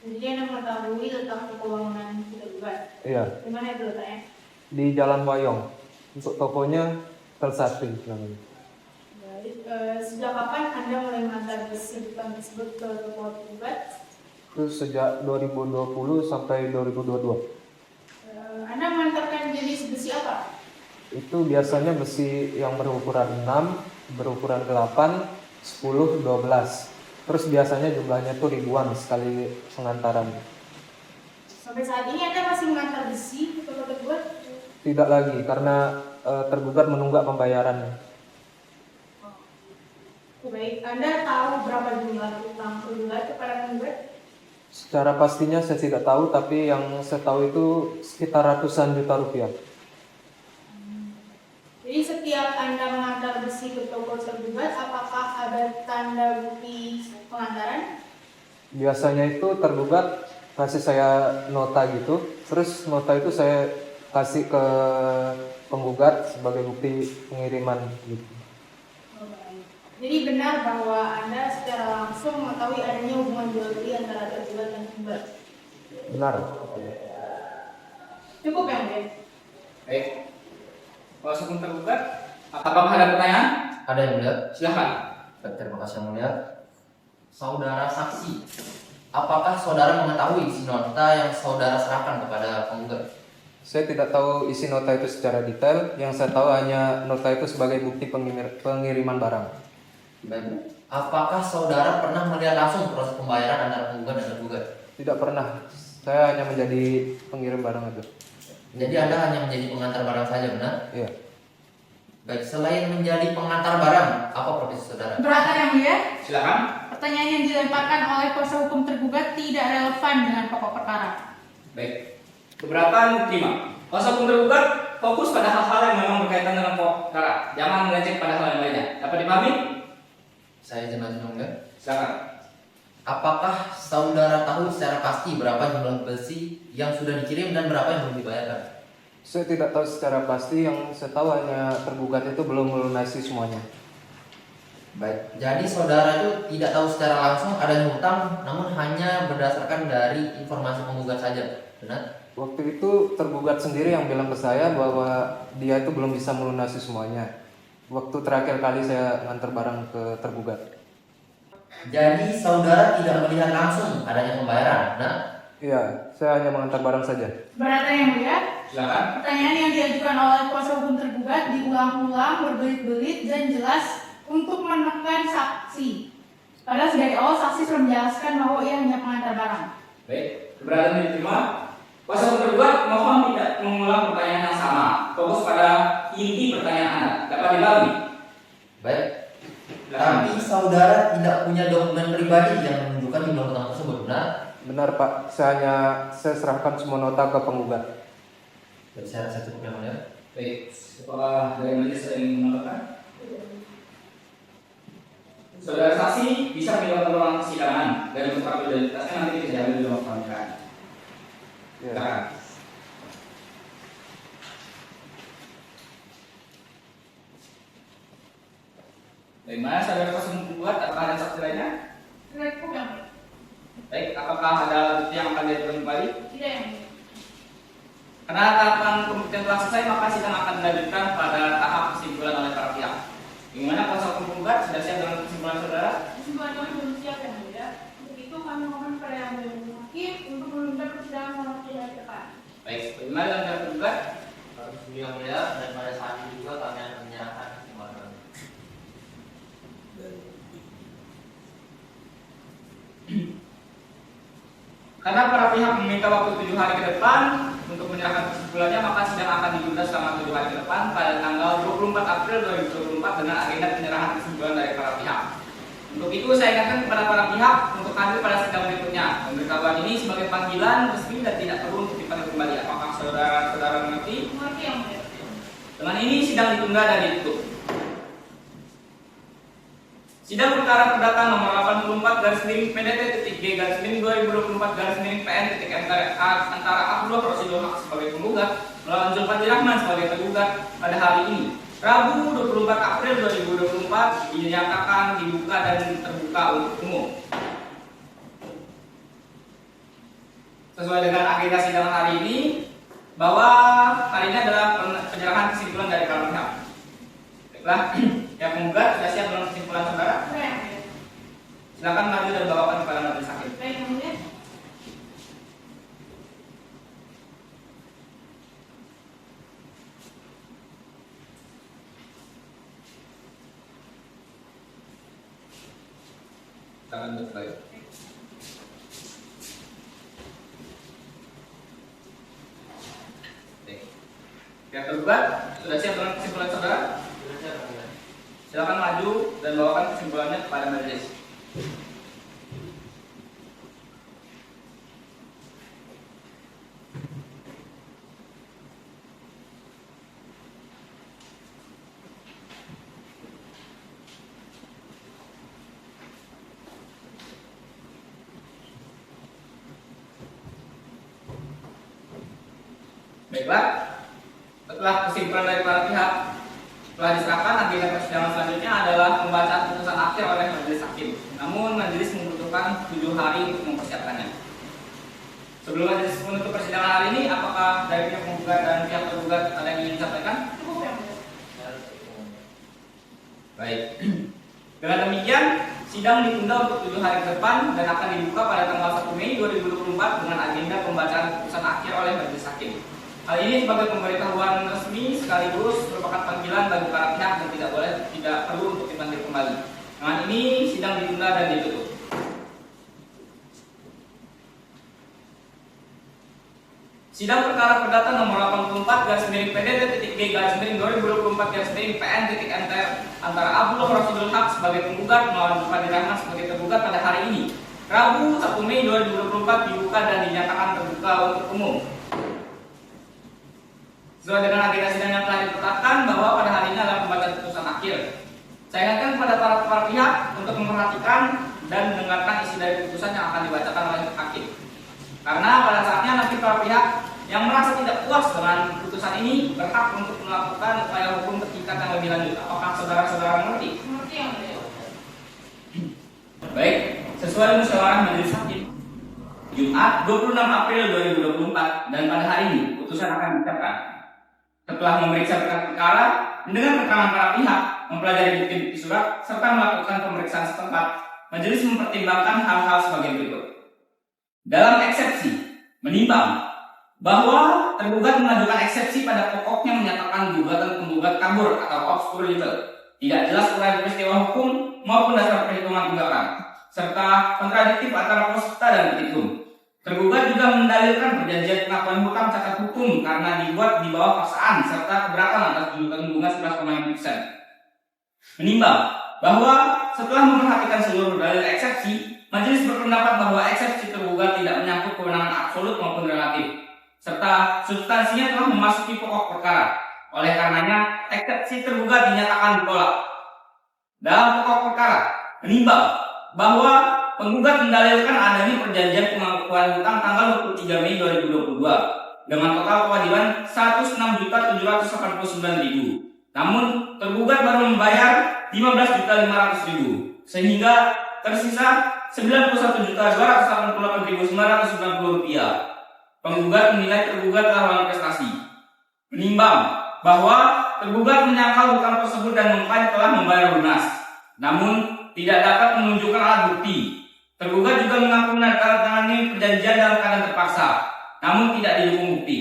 Jadi Anda mengetahui tentang toko bangunan tergugat. Iya, Di mana itu letaknya? di Jalan Wayong. Untuk tokonya Telsatri namanya. Baik, sejak kapan Anda mulai mengantar besi beton tersebut ke toko tergugat? Itu sejak 2020 sampai 2022. Anda mengantarkan jenis besi apa? Itu biasanya besi yang berukuran 6, berukuran 8, 10, 12. Terus biasanya jumlahnya tuh ribuan sekali pengantaran. Sampai saat ini Anda masih mengantar besi ke toko tergugat? Tidak lagi karena tergugat menunggak pembayarannya. Baik, Anda tahu berapa jumlah utang tergugat kepada penggugat? Secara pastinya saya tidak tahu, tapi yang saya tahu itu sekitar ratusan juta rupiah. Jadi setiap Anda mengantar besi ke toko tergugat, apakah ada tanda bukti pengantaran? Biasanya itu tergugat kasih saya nota gitu, terus nota itu saya kasih ke penggugat sebagai bukti pengiriman gitu. Jadi benar bahwa Anda secara langsung mengetahui adanya hubungan jual beli antara tergugat dan penggugat. Benar. Cukup ya, Mbak? Baik. Kuasa hukum tergugat, apakah ada pertanyaan? Ada yang mulia? Silahkan. Baik, terima kasih yang mulia. Saudara saksi, apakah saudara mengetahui isi nota yang saudara serahkan kepada penggugat? Saya tidak tahu isi nota itu secara detail, yang saya tahu hanya nota itu sebagai bukti pengiriman barang. Baik. Apakah saudara pernah melihat langsung proses pembayaran antara penggugat dan tergugat? Tidak pernah, saya hanya menjadi pengirim barang aja. Jadi Anda hanya menjadi pengantar barang saja, benar? Iya. Baik, selain menjadi pengantar barang, apa profesi saudara? Beratan yang mulia, Silakan. pertanyaan yang dilemparkan oleh kuasa hukum tergugat tidak relevan dengan pokok perkara. Baik. Keberatan diterima. Kuasa hukum tergugat fokus pada hal-hal yang memang berkaitan dengan pokok perkara. Jangan melenceng pada hal yang lainnya. Dapat dipahami? Saya jelaskan yang mulia. Silakan. Apakah saudara tahu secara pasti berapa jumlah besi yang sudah dikirim dan berapa yang belum dibayarkan? Saya tidak tahu secara pasti, yang saya tahu hanya tergugat itu belum melunasi semuanya. Baik, jadi saudara itu tidak tahu secara langsung adanya hutang, namun hanya berdasarkan dari informasi penggugat saja, benar? Waktu itu tergugat sendiri yang bilang ke saya bahwa dia itu belum bisa melunasi semuanya. Waktu terakhir kali saya nganter barang ke tergugat. Jadi saudara tidak melihat langsung adanya pembayaran, benar? Iya, saya hanya mengantar barang saja. Beratan yang mulia, Silakan. pertanyaan yang diajukan oleh kuasa hukum tergugat diulang-ulang berbelit-belit dan jelas untuk menekan saksi. Padahal dari awal saksi sudah menjelaskan bahwa ia hanya pengantar barang. Baik. Keberatan diterima. Kuasa hukum tergugat mohon tidak mengulang pertanyaan yang sama. Fokus pada inti pertanyaan Anda. Dapat dipahami? Baik. Silakan. Tapi saudara tidak punya dokumen pribadi yang menunjukkan jumlah hutang tersebut, benar? Benar Pak, saya serahkan semua nota ke penggugat. Baik, saya rasa cukup yang mulia. Baik. Apakah dari majelis ada yang menambahkan? Saudara saksi bisa meninggalkan ruang persidangan dan untuk kartu identitasnya nanti bisa diambil di ruang pemeriksaan. Ya. Silakan. Bagaimana saudara kuasa penggugat? Apakah ada saksi lainnya? Sudah cukup yang mulia. Baik, apakah ada bukti yang akan diajukan kembali? Tidak yang mulia. Karena tahapan pembuktian telah selesai, maka sidang akan dilanjutkan pada tahap kesimpulan oleh para pihak. Bagaimana kuasa hukum penggugat? Sudah siap dengan kesimpulan saudara? Kesimpulan kami belum siap yang mulia. Untuk itu kami mohon kepada yang mulia hakim untuk menunda persidangan sampai hari depan. Baik, bagaimana dengan pihak penggugat? Yang mulia, dan pada saat ini juga kami akan menyerahkan kesimpulan. Karena para pihak meminta waktu 7 hari ke depan untuk menyerahkan kesimpulannya, maka sidang akan ditunda selama 7 hari ke depan pada tanggal 24 April 2024 dengan agenda penyerahan kesimpulan dari para pihak. Untuk itu saya ingatkan kepada para pihak untuk hadir pada sidang berikutnya. Pemberitahuan ini sebagai panggilan resmi dan tidak perlu untuk dipanggil kembali. Apakah saudara-saudara mengerti? Mengerti yang mulia. Dengan ini sidang ditunda dan ditutup. Sidang perkara perdata nomor 84/PDT.G/2024/PN.MA antara Abdullah Rosidul Haq sebagai penggugat melawan Zulfadli Rahman sebagai tergugat pada hari ini, Rabu 24 April 2024 dinyatakan dibuka dan terbuka untuk umum. Sesuai dengan agenda sidang hari ini, bahwa hari ini adalah penyerahan kesimpulan dari para pihak. Baiklah, yang penggugat sudah siap dengan kesimpulan saudara? Sudah yang mulia. Silakan maju dan bawakan kepada majelis hakim. Baik yang mulia. Tangan berbaik. Yang tergugat sudah siap dengan kesimpulan saudara? Silakan maju dan bawakan kesimpulannya kepada majelis. Baiklah, setelah kesimpulan dari para pihak telah diserahkan, agenda persidangan selanjutnya adalah pembacaan putusan akhir oleh majelis hakim. Namun majelis membutuhkan 7 hari untuk mempersiapkannya. Sebelum majelis menutup persidangan hari ini, apakah dari pihak penggugat dan pihak tergugat ada yang ingin disampaikan? Cukup yang mulia. Baik. Dengan demikian, sidang ditunda untuk 7 hari ke depan dan akan dibuka pada tanggal 1 Mei 2024 dengan agenda pembacaan putusan akhir oleh majelis hakim. Hal ini sebagai pemberitahuan resmi sekaligus merupakan panggilan bagi para pihak dan tidak perlu untuk dipanggil kembali. Dengan ini sidang ditunda dan ditutup. Sidang perkara perdata nomor 84/PDT.G/2024/PN.MT antara Abdullah Rosidul Haq sebagai penggugat melawan Zulfadli Rahman sebagai tergugat pada hari ini, Rabu 1 Mei 2024 dibuka dan dinyatakan terbuka untuk umum. Sesuai dengan agenda sidang yang telah ditetapkan bahwa pada hari ini adalah pembacaan putusan akhir. Saya ingatkan kepada para pihak untuk memperhatikan dan mendengarkan isi dari putusan yang akan dibacakan oleh hakim. Karena pada saatnya nanti para pihak yang merasa tidak puas dengan putusan ini berhak untuk melakukan upaya hukum bertingkat yang lebih lanjut. Apakah saudara-saudara mengerti? Mengerti yang mulia. Baik, sesuai musyawarah majelis hakim Jumat 26 April 2024 dan pada hari ini putusan akan diucapkan. Setelah memeriksa berkas perkara, mendengar keterangan para pihak, mempelajari bukti-bukti surat, serta melakukan pemeriksaan setempat, majelis mempertimbangkan hal-hal sebagai berikut. Dalam eksepsi, menimbang bahwa tergugat mengajukan eksepsi pada pokoknya menyatakan gugatan penggugat kabur atau obscure legal, tidak jelas uraian peristiwa hukum maupun dasar perhitungan tunggakan, serta kontradiktif antara peserta dan petitum. Tergugat juga mendalilkan perjanjian pengakuan hutang cacat hukum karena dibuat di bawah paksaan serta keberatan atas julukan bunga 11,5%. Menimbang bahwa setelah memperhatikan seluruh dalil eksepsi, majelis berpendapat bahwa eksepsi tergugat tidak menyangkut kewenangan absolut maupun relatif, serta substansinya telah memasuki pokok perkara. Oleh karenanya, eksepsi tergugat dinyatakan ditolak. Dalam pokok perkara, menimbang bahwa penggugat mendalilkan adanya perjanjian pengakuan hutang tanggal 23 Mei 2022 dengan total kewajiban 106.789.000. Namun tergugat baru membayar 15.500.000 sehingga tersisa 91.288.990 rupiah. Penggugat menilai tergugat telah berprestasi. Menimbang bahwa tergugat menyangkal hutang tersebut dan mengklaim telah membayar lunas, namun tidak dapat menunjukkan alat bukti. Tergugat juga mengaku menandatangani perjanjian dalam keadaan terpaksa, namun tidak didukung bukti.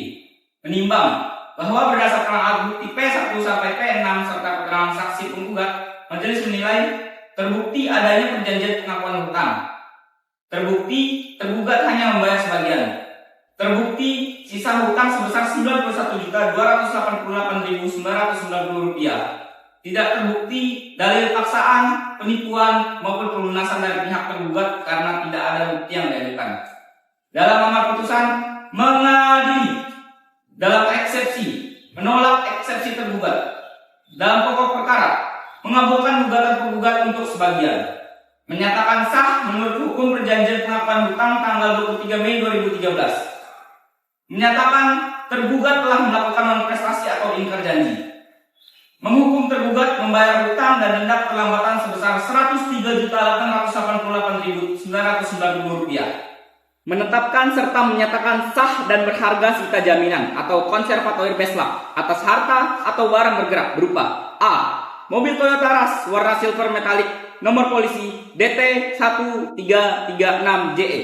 Menimbang bahwa berdasarkan alat bukti P1 sampai P6 serta keterangan saksi penggugat, majelis menilai terbukti adanya perjanjian pengakuan hutang. Terbukti tergugat hanya membayar sebagian. Terbukti sisa hutang sebesar 91.288.990 rupiah. Tidak terbukti dalil paksaan, penipuan maupun pelunasan dari pihak tergugat karena tidak ada bukti yang diajukan. Dalam amar putusan mengadili dalam eksepsi menolak eksepsi tergugat. Dalam pokok perkara mengabulkan gugatan penggugat untuk sebagian. Menyatakan sah menurut hukum perjanjian pengakuan hutang tanggal 23 Mei 2013. Menyatakan tergugat telah melakukan non-prestasi atau ingkar janji. Menghukum tergugat membayar hutang dan denda perlambatan sebesar Rp103.888.990. Menetapkan serta menyatakan sah dan berharga sita jaminan atau konservatoir beslak atas harta atau barang bergerak berupa A. Mobil Toyota Rush warna silver metalik nomor polisi DT1336JE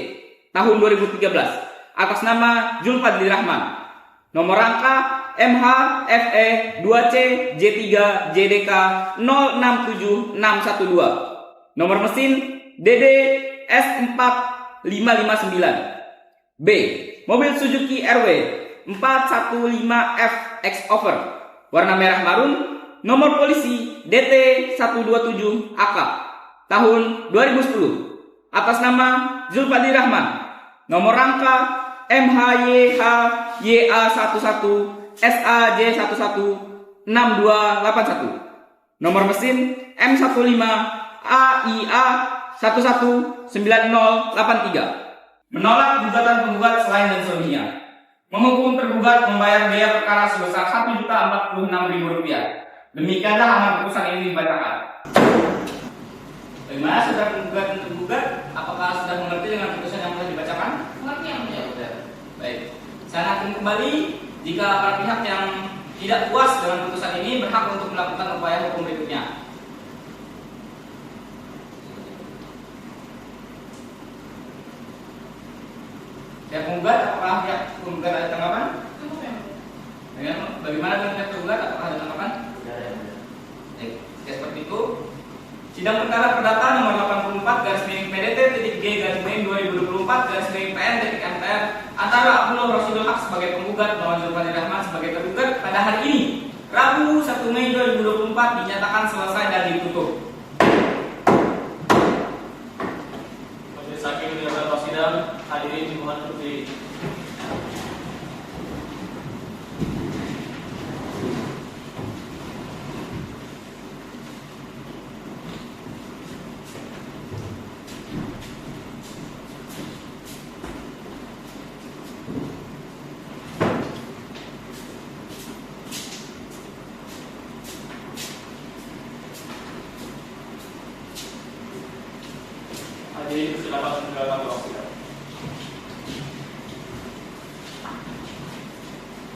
tahun 2013 atas nama Zulfadli Rahman. Nomor rangka MHFE 2C J3 JDK 067612. Nomor mesin DD S4559. B. Mobil Suzuki RW 415F X-Over warna merah marun nomor polisi DT127AK tahun 2010 atas nama Zulfadli Rahman. Nomor rangka MHYHYA11 SAJ116281. Nomor mesin M15 AIA 119083. Menolak gugatan penggugat selain dan selebihnya. Menghukum tergugat membayar biaya perkara sebesar Rp1.046.000. Demikianlah amar putusan ini dibacakan. Bagaimana saudara penggugat dan tergugat? Apakah sudah mengerti dengan putusan yang telah dibacakan? Mengerti yang mulia. Baik. Saya akan kembali jika para pihak yang tidak puas dengan putusan ini berhak untuk melakukan upaya hukum berikutnya. Pihak penggugat, apakah pihak penggugat ada tanggapan? Cukup yang mulia. Bagaimana dengan pihak tergugat? Apakah ada tanggapan? Baik. Seperti itu. Sidang perkara perdata nomor 84/PDT-G/2024/PN-MPR antara Abdullah Rasidul Haq sebagai penggugat melawan Zulfadli Rahman sebagai tergugat pada hari ini, Rabu 1 Mei 2024 dinyatakan selesai dan ditutup. Majelis Hakim menyelenggarakan sidang, hadirin dimohon berdiri. Hadirin silakan meninggalkan ruang sidang.